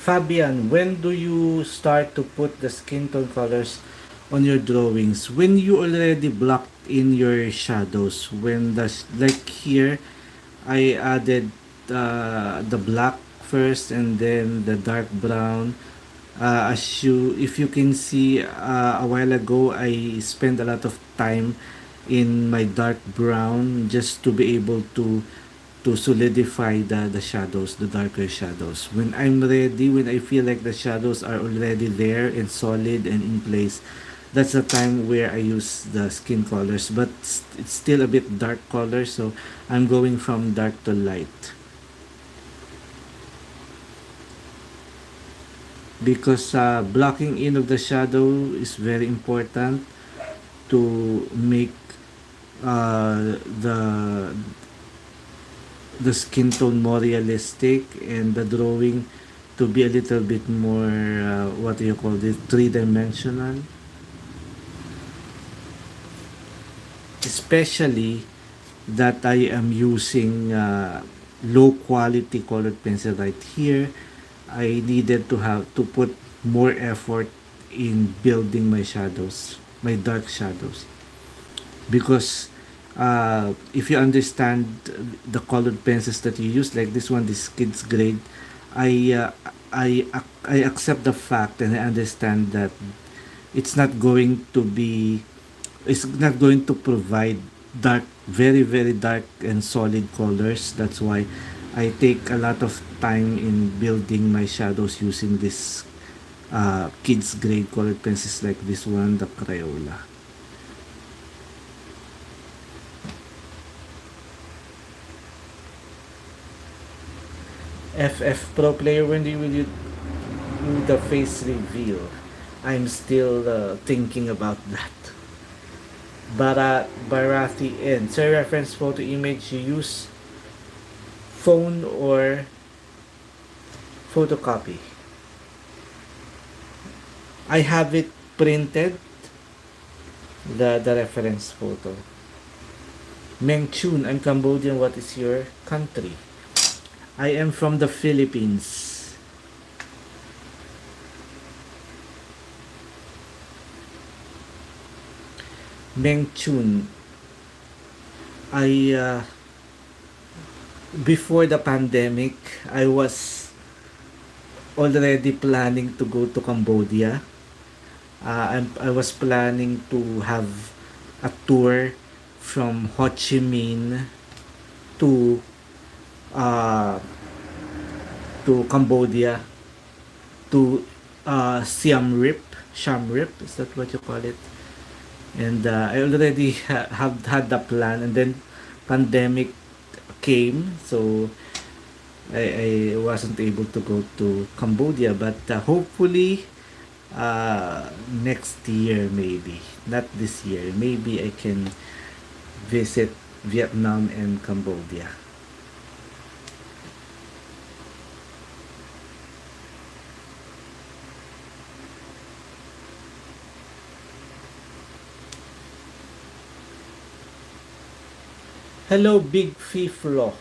Fabian, when do you start to put the skin tone colors on your drawings? When you already blocked in your shadows. When like here, I added the black first and then the dark brown. If you can see, a while ago, I spent a lot of time in my dark brown just to be able to solidify the shadows, the darker shadows. When I'm ready, when I feel like the shadows are already there and solid and in place, that's the time where I use the skin colors. But it's still a bit dark color, so I'm going from dark to light. Because blocking in of the shadow is very important to make the skin tone more realistic and the drawing to be a little bit more what do you call this, three-dimensional, especially that I am using low quality colored pencil right here. I needed to have to put more effort in building my shadows, my dark shadows, because if you understand the colored pencils that you use, like this one, this kids grade, I I accept the fact and I understand that it's not going to be it's not going to provide dark, very very dark and solid colors. That's why I take a lot of time in building my shadows using this kids grade colored pencils like this one, the Crayola. FF Pro player, when will you do the face reveal? I'm still thinking about that. Barathi N. Sir, reference photo image you use phone or photocopy? I have it printed, the reference photo. Meng Chun, I'm Cambodian. What is your country? I am from the Philippines. Meng Chun, I before the pandemic, I was already planning to go to Cambodia. I was planning to have a tour from Ho Chi Minh to uh, Cambodia to Siem Reap, is that what you call it? And I already have had the plan, and then pandemic came, so I wasn't able to go to Cambodia, but hopefully next year, maybe not this year, maybe I can visit Vietnam and Cambodia. Hello, Big Fiflo.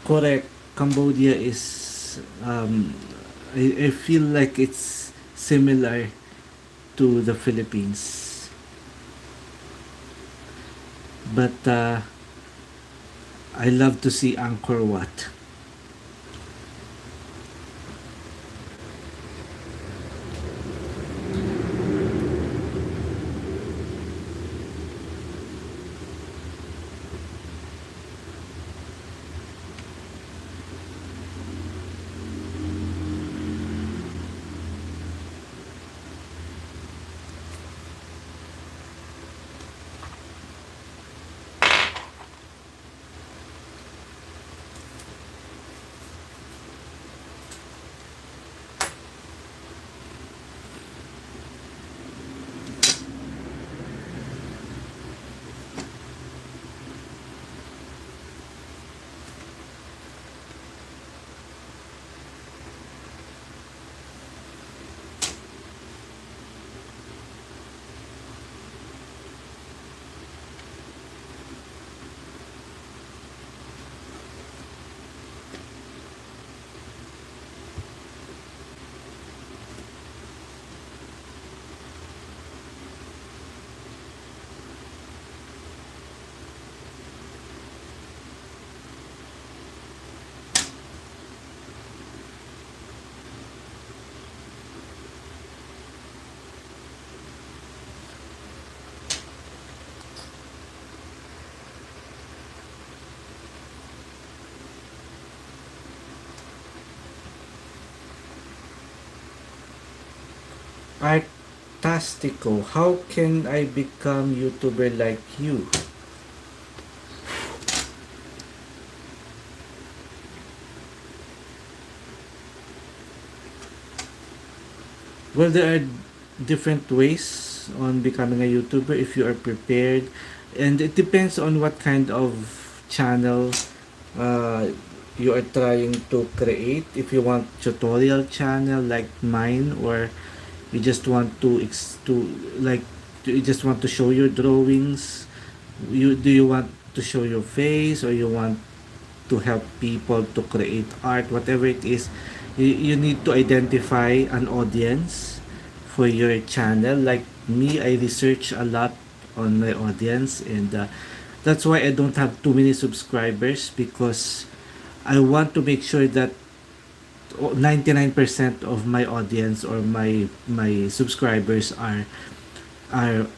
Correct. Cambodia is I feel like it's similar to the Philippines, but I love to see Angkor Wat. Artastico, how can I become YouTuber like you? Well, there are different ways on becoming a YouTuber if you are prepared, and it depends on what kind of channel uh, you are trying to create. If you want tutorial channel like mine, or you just want to like you just want to show your drawings, you want to show your face, or you want to help people to create art, whatever it is, you need to identify an audience for your channel. Like me, I research a lot on my audience, and that's why I don't have too many subscribers, because I want to make sure that 99% of my audience or my subscribers are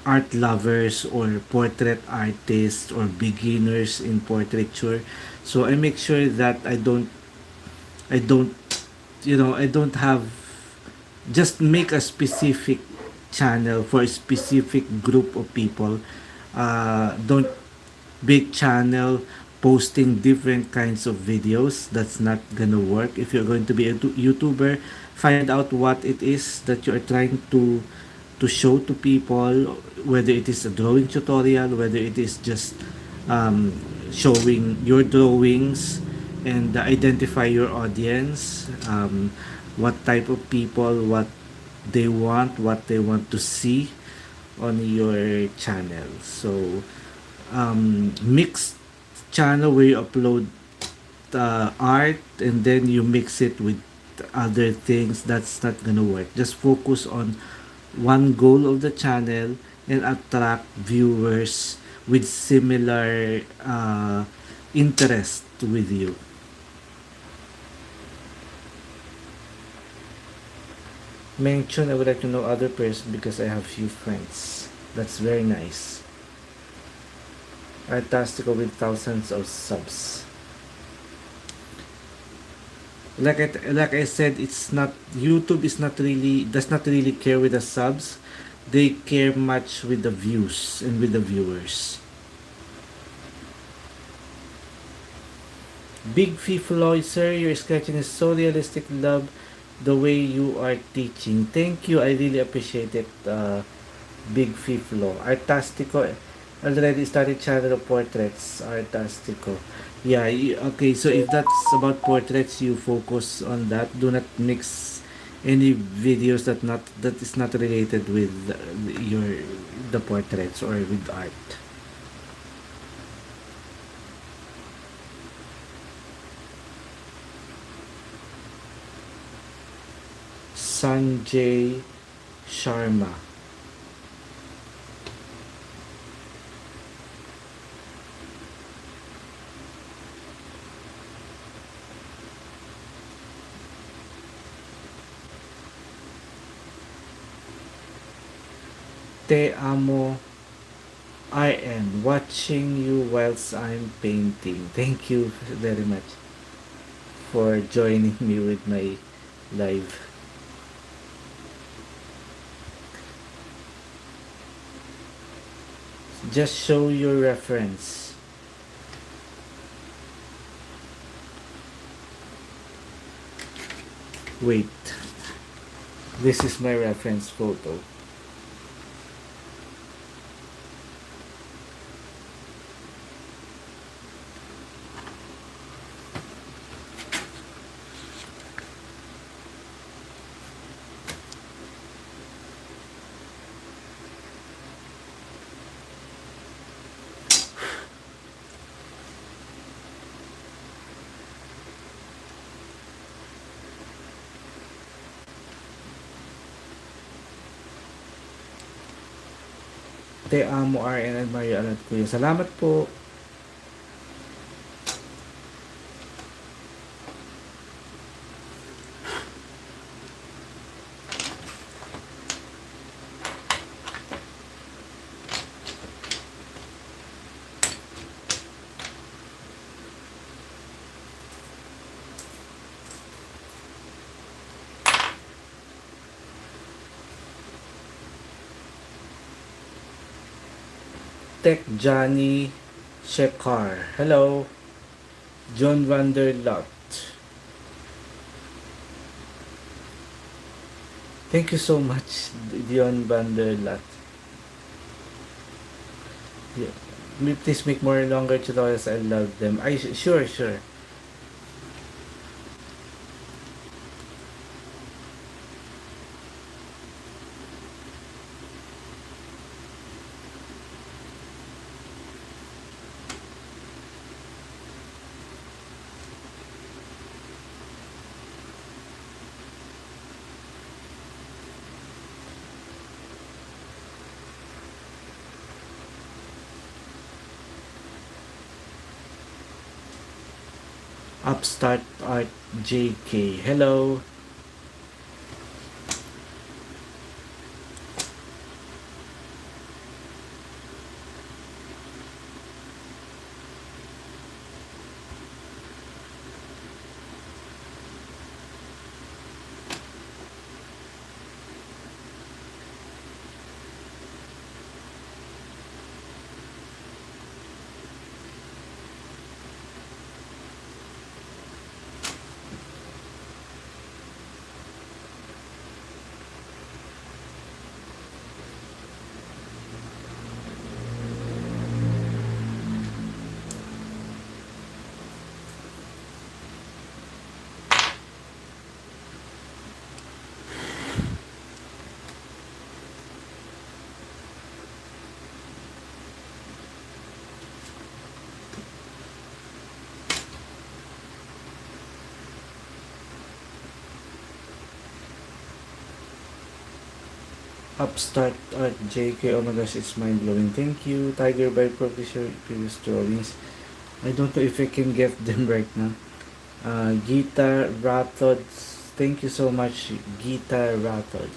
art lovers or portrait artists or beginners in portraiture. So I make sure that I don't I don't have just make a specific channel for a specific group of people. Don't big channel posting different kinds of videos. That's not gonna work. If you're going to be a YouTuber, find out what it is that you are trying to show to people, whether it is a drawing tutorial, whether it is just um, showing your drawings, and identify your audience, what type of people, what they want to see on your channel. So mixed channel where you upload art and then you mix it with other things, that's not gonna work. Just focus on one goal of the channel and attract viewers with similar interest with you. Mention I would like to know other person because I have few friends. That's very nice. Artastico with thousands of subs. Like I said, it's not YouTube is not really does not really care with the subs. They care much with the views and with the viewers. Big Fee Floyd, sir, your sketching is so realistic. Love the way you are teaching. Thank you. I really appreciate it. Big Fee Flow. Artastico already started channel of portraits. Artastico. Yeah, okay. So if that's about portraits, you focus on that. Do not mix any videos that is not related with your the portraits or with art. Sanjay Sharma. Te amo RN. Watching you whilst I'm painting. Thank you very much for joining me with my live. Just show your reference. Wait. This is my reference photo. Te amo RN and Mario Alat Kuya. Salamat po. Tech Johnny Shekar. Hello. John Vanderlot. Thank you so much, Dion Vanderlot. Yeah. Please make more longer tutorials. I love them. Sure, sure. Upstart Art JK. Hello. Upstart Art JK. Oh my gosh, it's mind blowing. Thank you. Tiger by previous drawings. I don't know if I can get them right now. Gita Rathod. Thank you so much, Gita Rathod.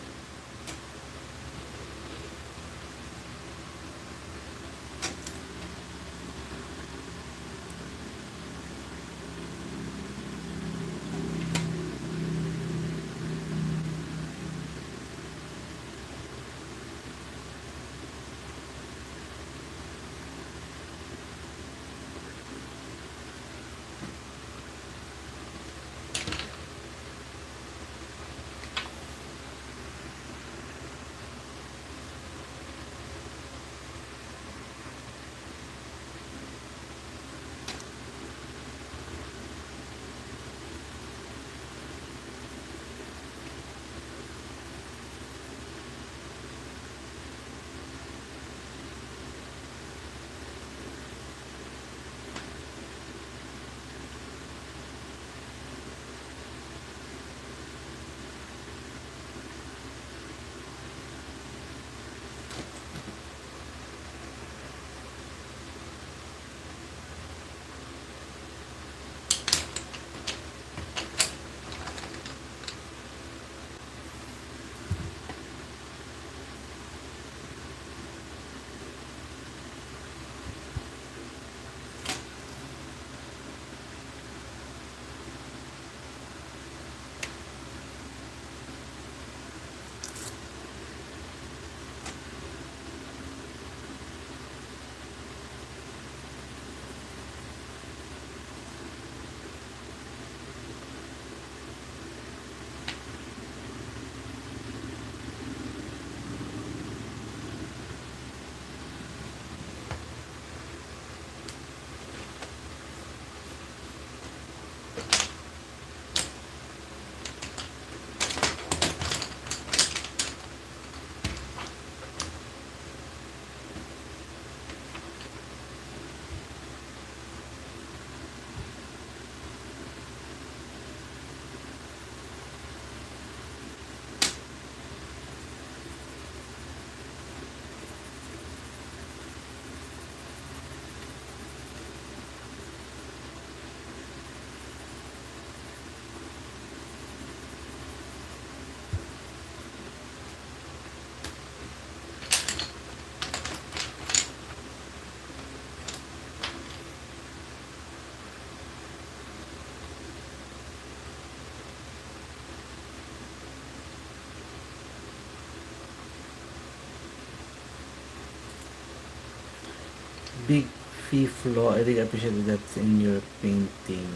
Big Fee Flo. I really appreciate that in your painting.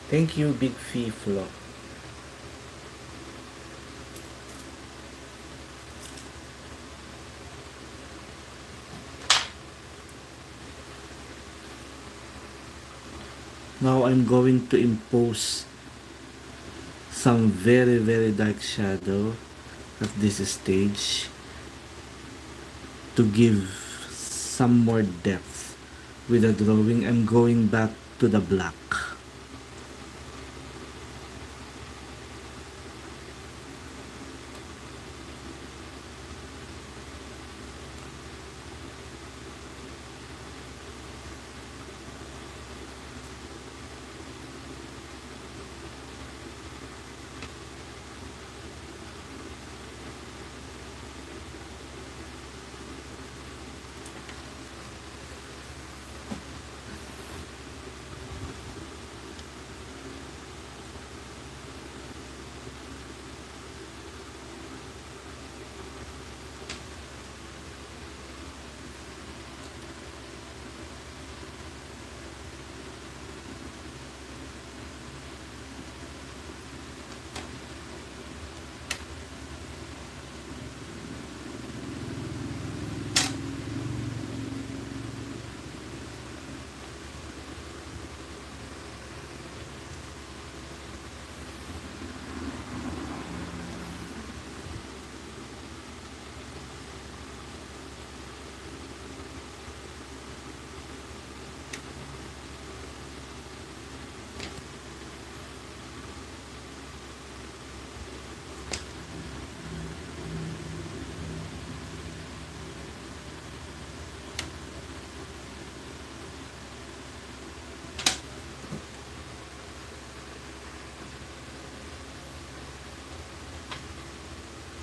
Thank you, Big Fee Flo. Now I'm going to impose some very very dark shadow at this stage to give some more depth with the drawing. I'm going back to the black.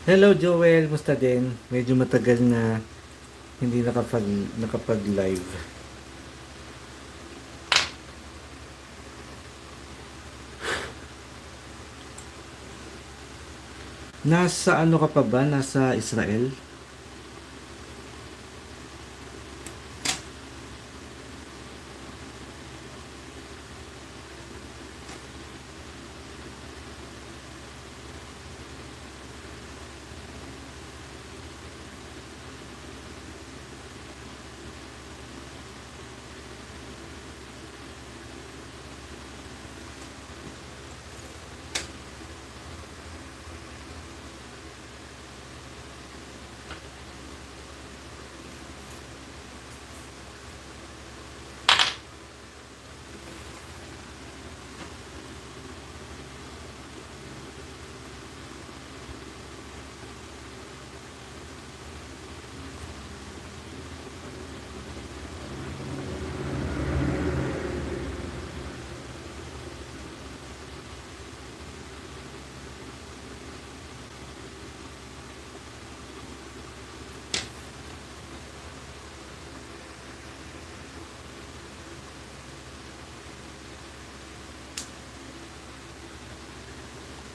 Hello Joel, musta din? Medyo matagal na hindi nakapag-live. Nasa ano ka pa ba? Nasa Israel?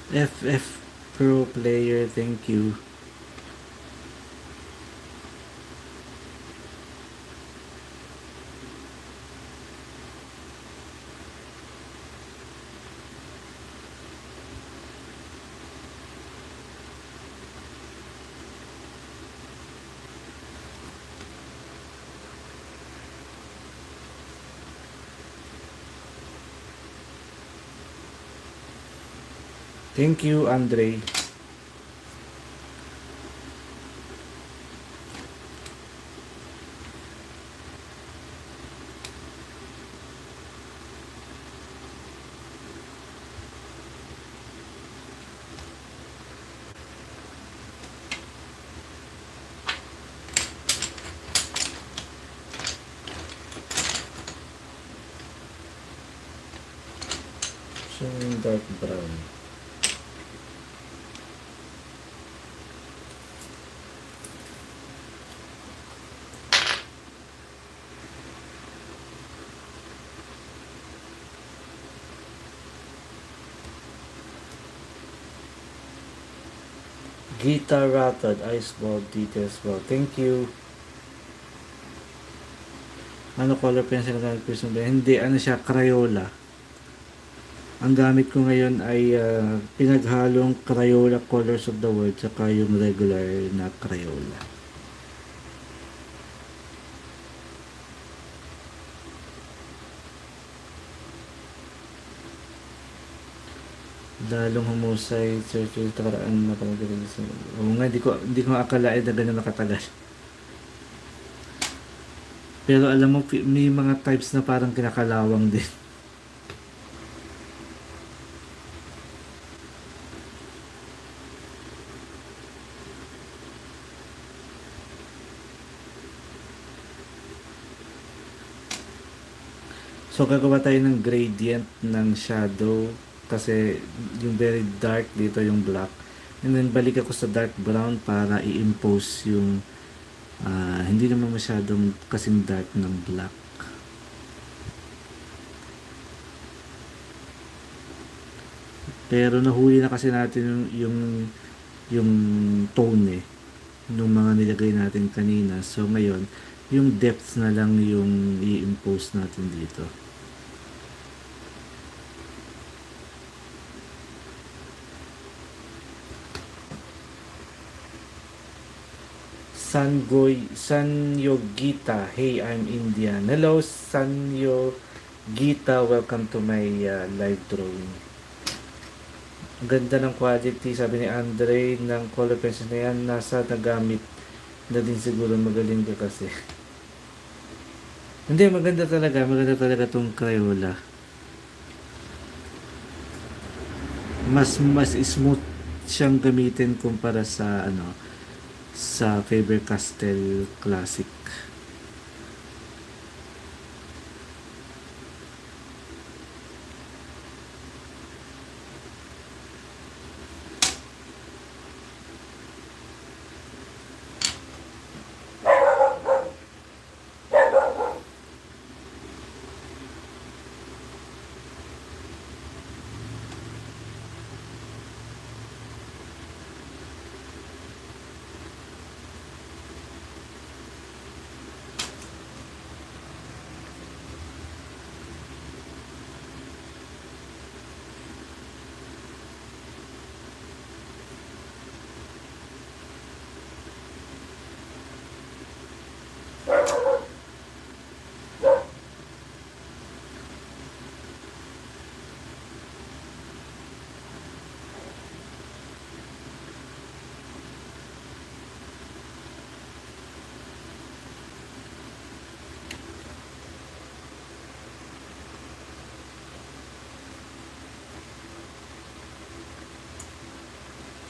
FF Pro Player, thank you. Thank you, Andre. Yung dark brown. Guitar Rattled, Ice Ball, Details Ball. Thank you. Ano color pencil na gamit person ba? Hindi, ano siya, Crayola. Ang gamit ko ngayon ay pinaghalong Crayola Colors of the World saka yung regular na Crayola. Lalong humusay, search yung takaraan na pamagaling sa... Oo nga, hindi ko akalain na ganun nakatagal. Pero alam mo, may mga types na parang kinakalawang din. So, gagawa tayo ng gradient ng shadow kasi yung very dark dito yung black. And then, balik ako sa dark brown para i-impose yung hindi naman masyadong kasing dark ng black. Pero nahuli na kasi natin yung tone nung mga nilagay natin kanina. So, ngayon, yung depth na lang yung i-impose natin dito. Sanyogita, hey, I'm Indian. Hello, Sanyogita, welcome to my live drawing. Ang ganda ng quality, sabi ni Andre, ng color pencil na yan, nasa nagamit na din siguro, magaling ka kasi. Hindi, maganda talaga tong Crayola. Mas smooth siyang gamitin kumpara sa sa Faber-Castell Classic.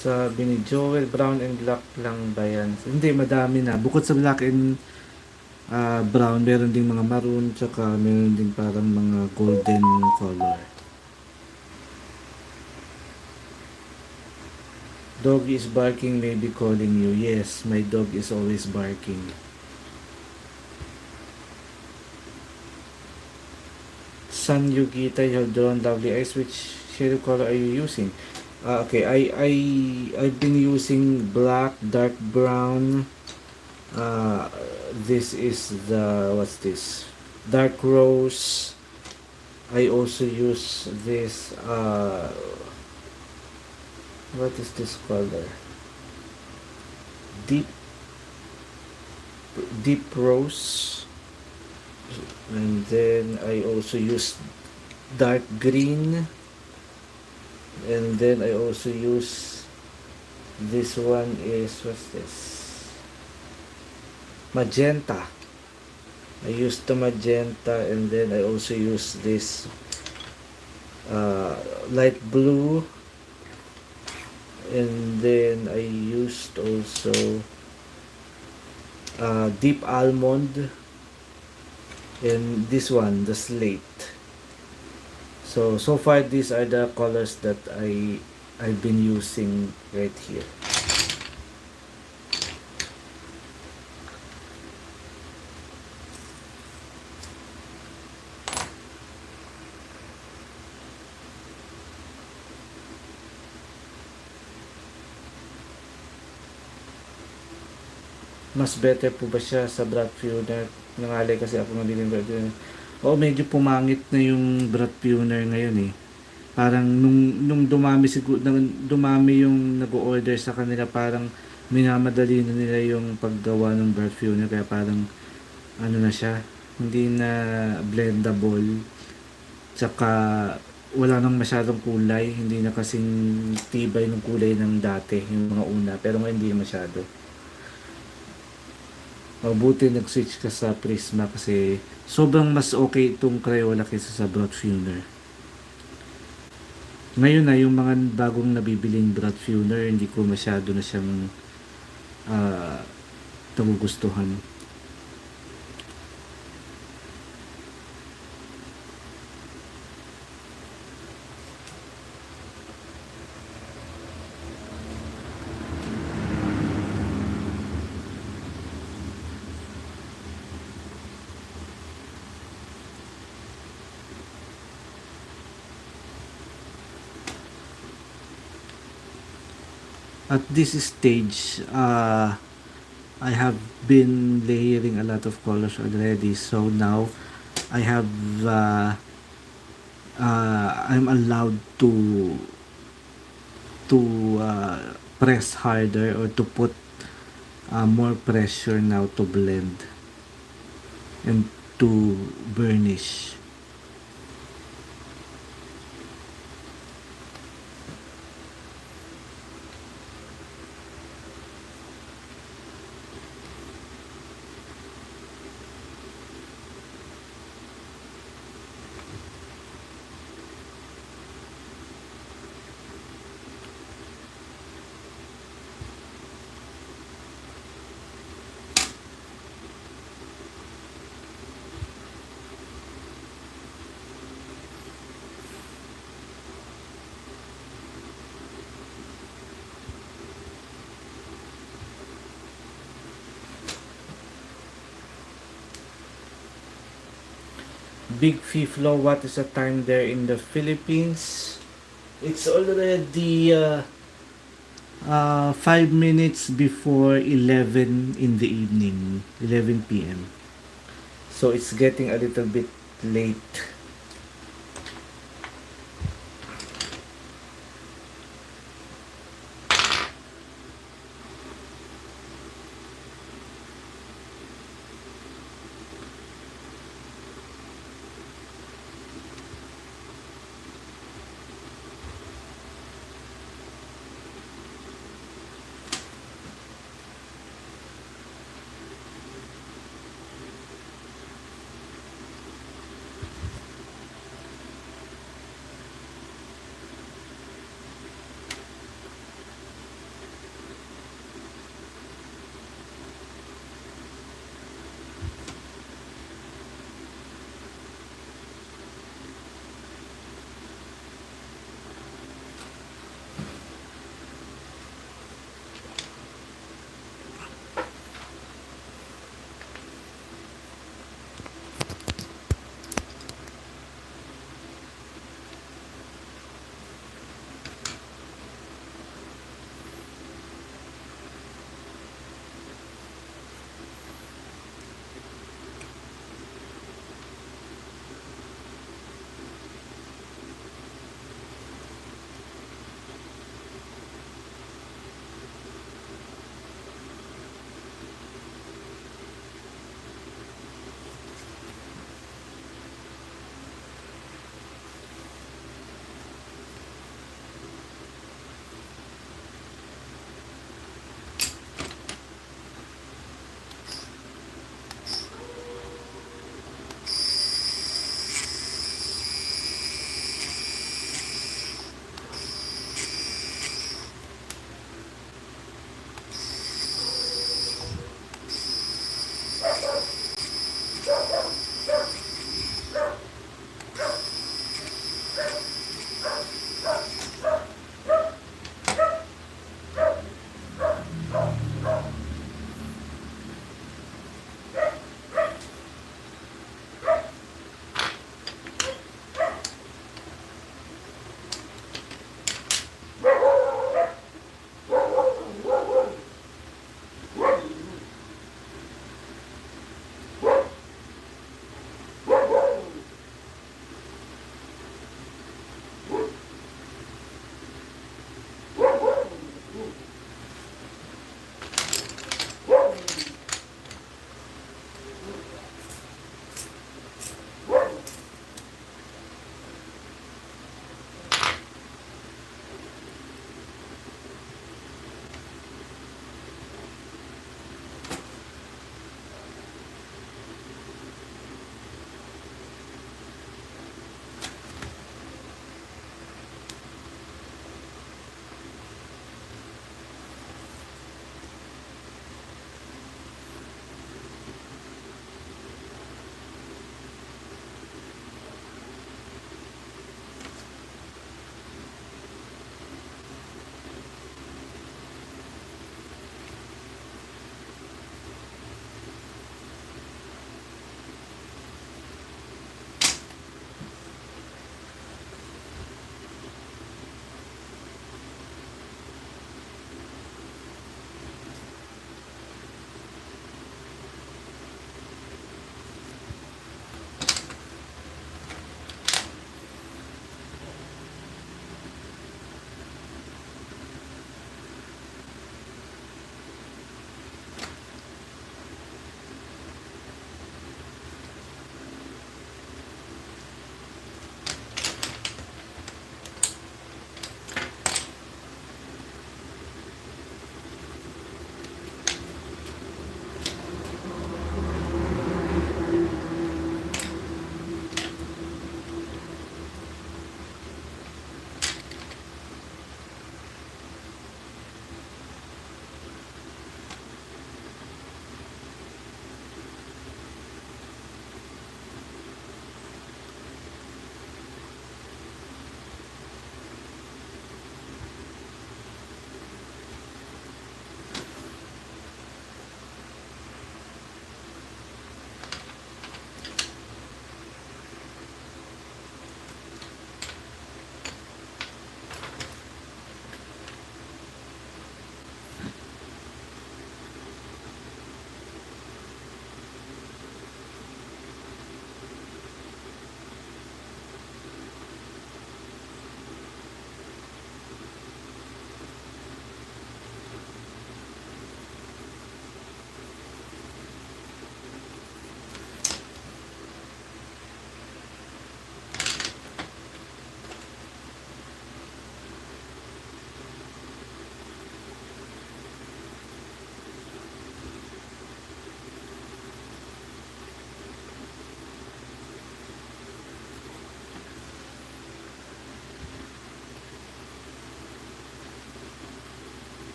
Sabi ni Joel, brown and black lang ba yan? Hindi, madami na. Bukod sa black and brown, meron ding mga maroon, tsaka meron ding parang mga golden color. Dog is barking, maybe calling you. Yes, my dog is always barking. San Yugita, you have drawn lovely eyes. Which shade of color are you using? Okay, I've been using black, dark brown. This is the, what's this? Dark rose. I also use this, what is this color? Deep rose. And then I also use dark green. And then I also use, this one is, what's this? Magenta. I used the magenta, and then I also use this light blue, and then I used also deep almond, and this one, the slate. So far these are the colors that I've been using right here. Mas better po ba siya sa brat tuner? Nangalay kasi ako ng brat tuner. Oo, medyo pumangit na yung brat tuner ngayon eh. Parang nung dumami dumami yung nag-order sa kanila, parang minamadali na nila yung paggawa ng brat tuner, kaya parang ano na siya, hindi na blendable. Tsaka wala nang masyadong kulay, hindi na kasing tibay ng kulay ng dati, yung mga una, pero ngayon hindi masyado. Mabuti nag-switch ka sa Prisma kasi sobrang mas okay itong Crayola kaysa sa Broad Funer. Ngayon na yung mga bagong nabibiling Broad Funer, hindi ko masyado na siyang nagugustuhan. At this stage, I have been layering a lot of colors already. So now, I have, I'm allowed to press harder, or to put more pressure now to blend and to burnish. Big Fiflo, what is the time there in the Philippines? It's already 5 minutes before 11 in the evening, 11 p.m. So it's getting a little bit late.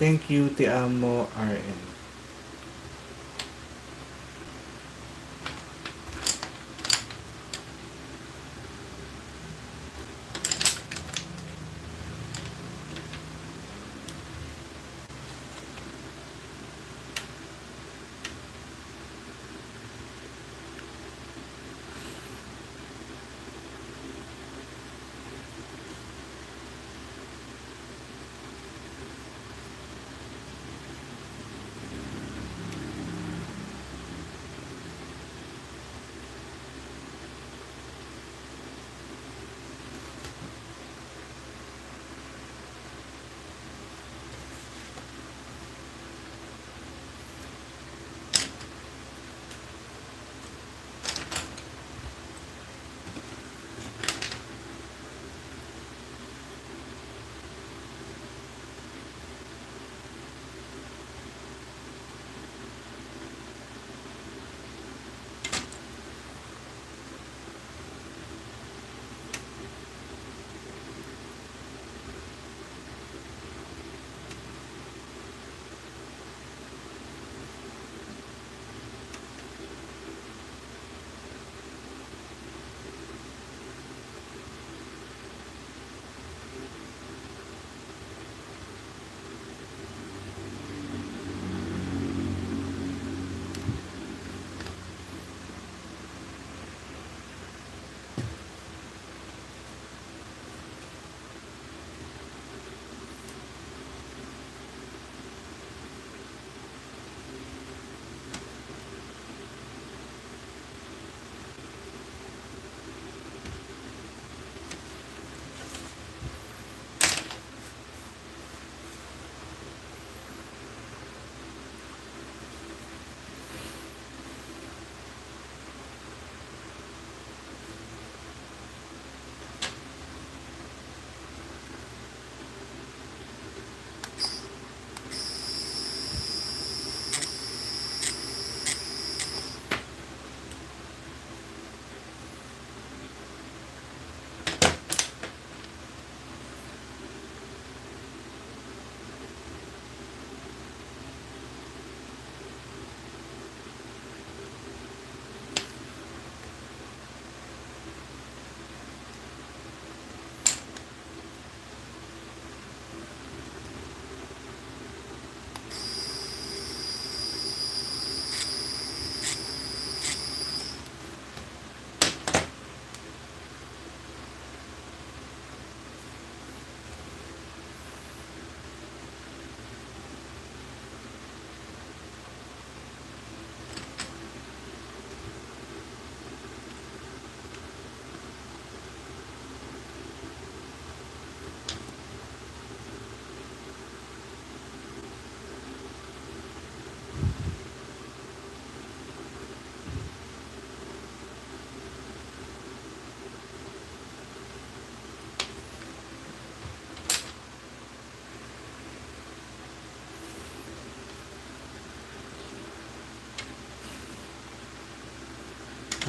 Thank you, Te Amo RN.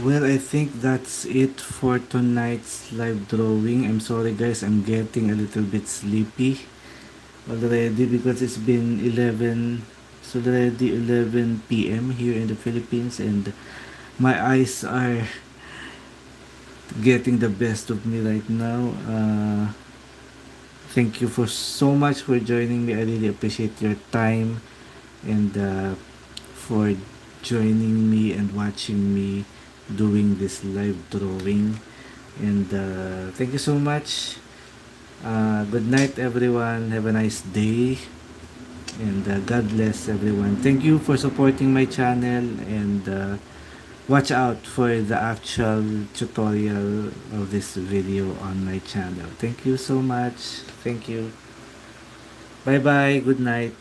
Well, I think that's it for tonight's live drawing. I'm sorry guys, I'm getting a little bit sleepy already because it's already 11 p.m. here in the Philippines, and my eyes are getting the best of me right now. Thank you for so much for joining me. I really appreciate your time and for joining me and watching me doing this live drawing. And thank you so much. Good night, everyone. Have a nice day. And God bless everyone. Thank you for supporting my channel. And watch out for the actual tutorial of this video on my channel. Thank you so much. Thank you. Bye bye. Good night.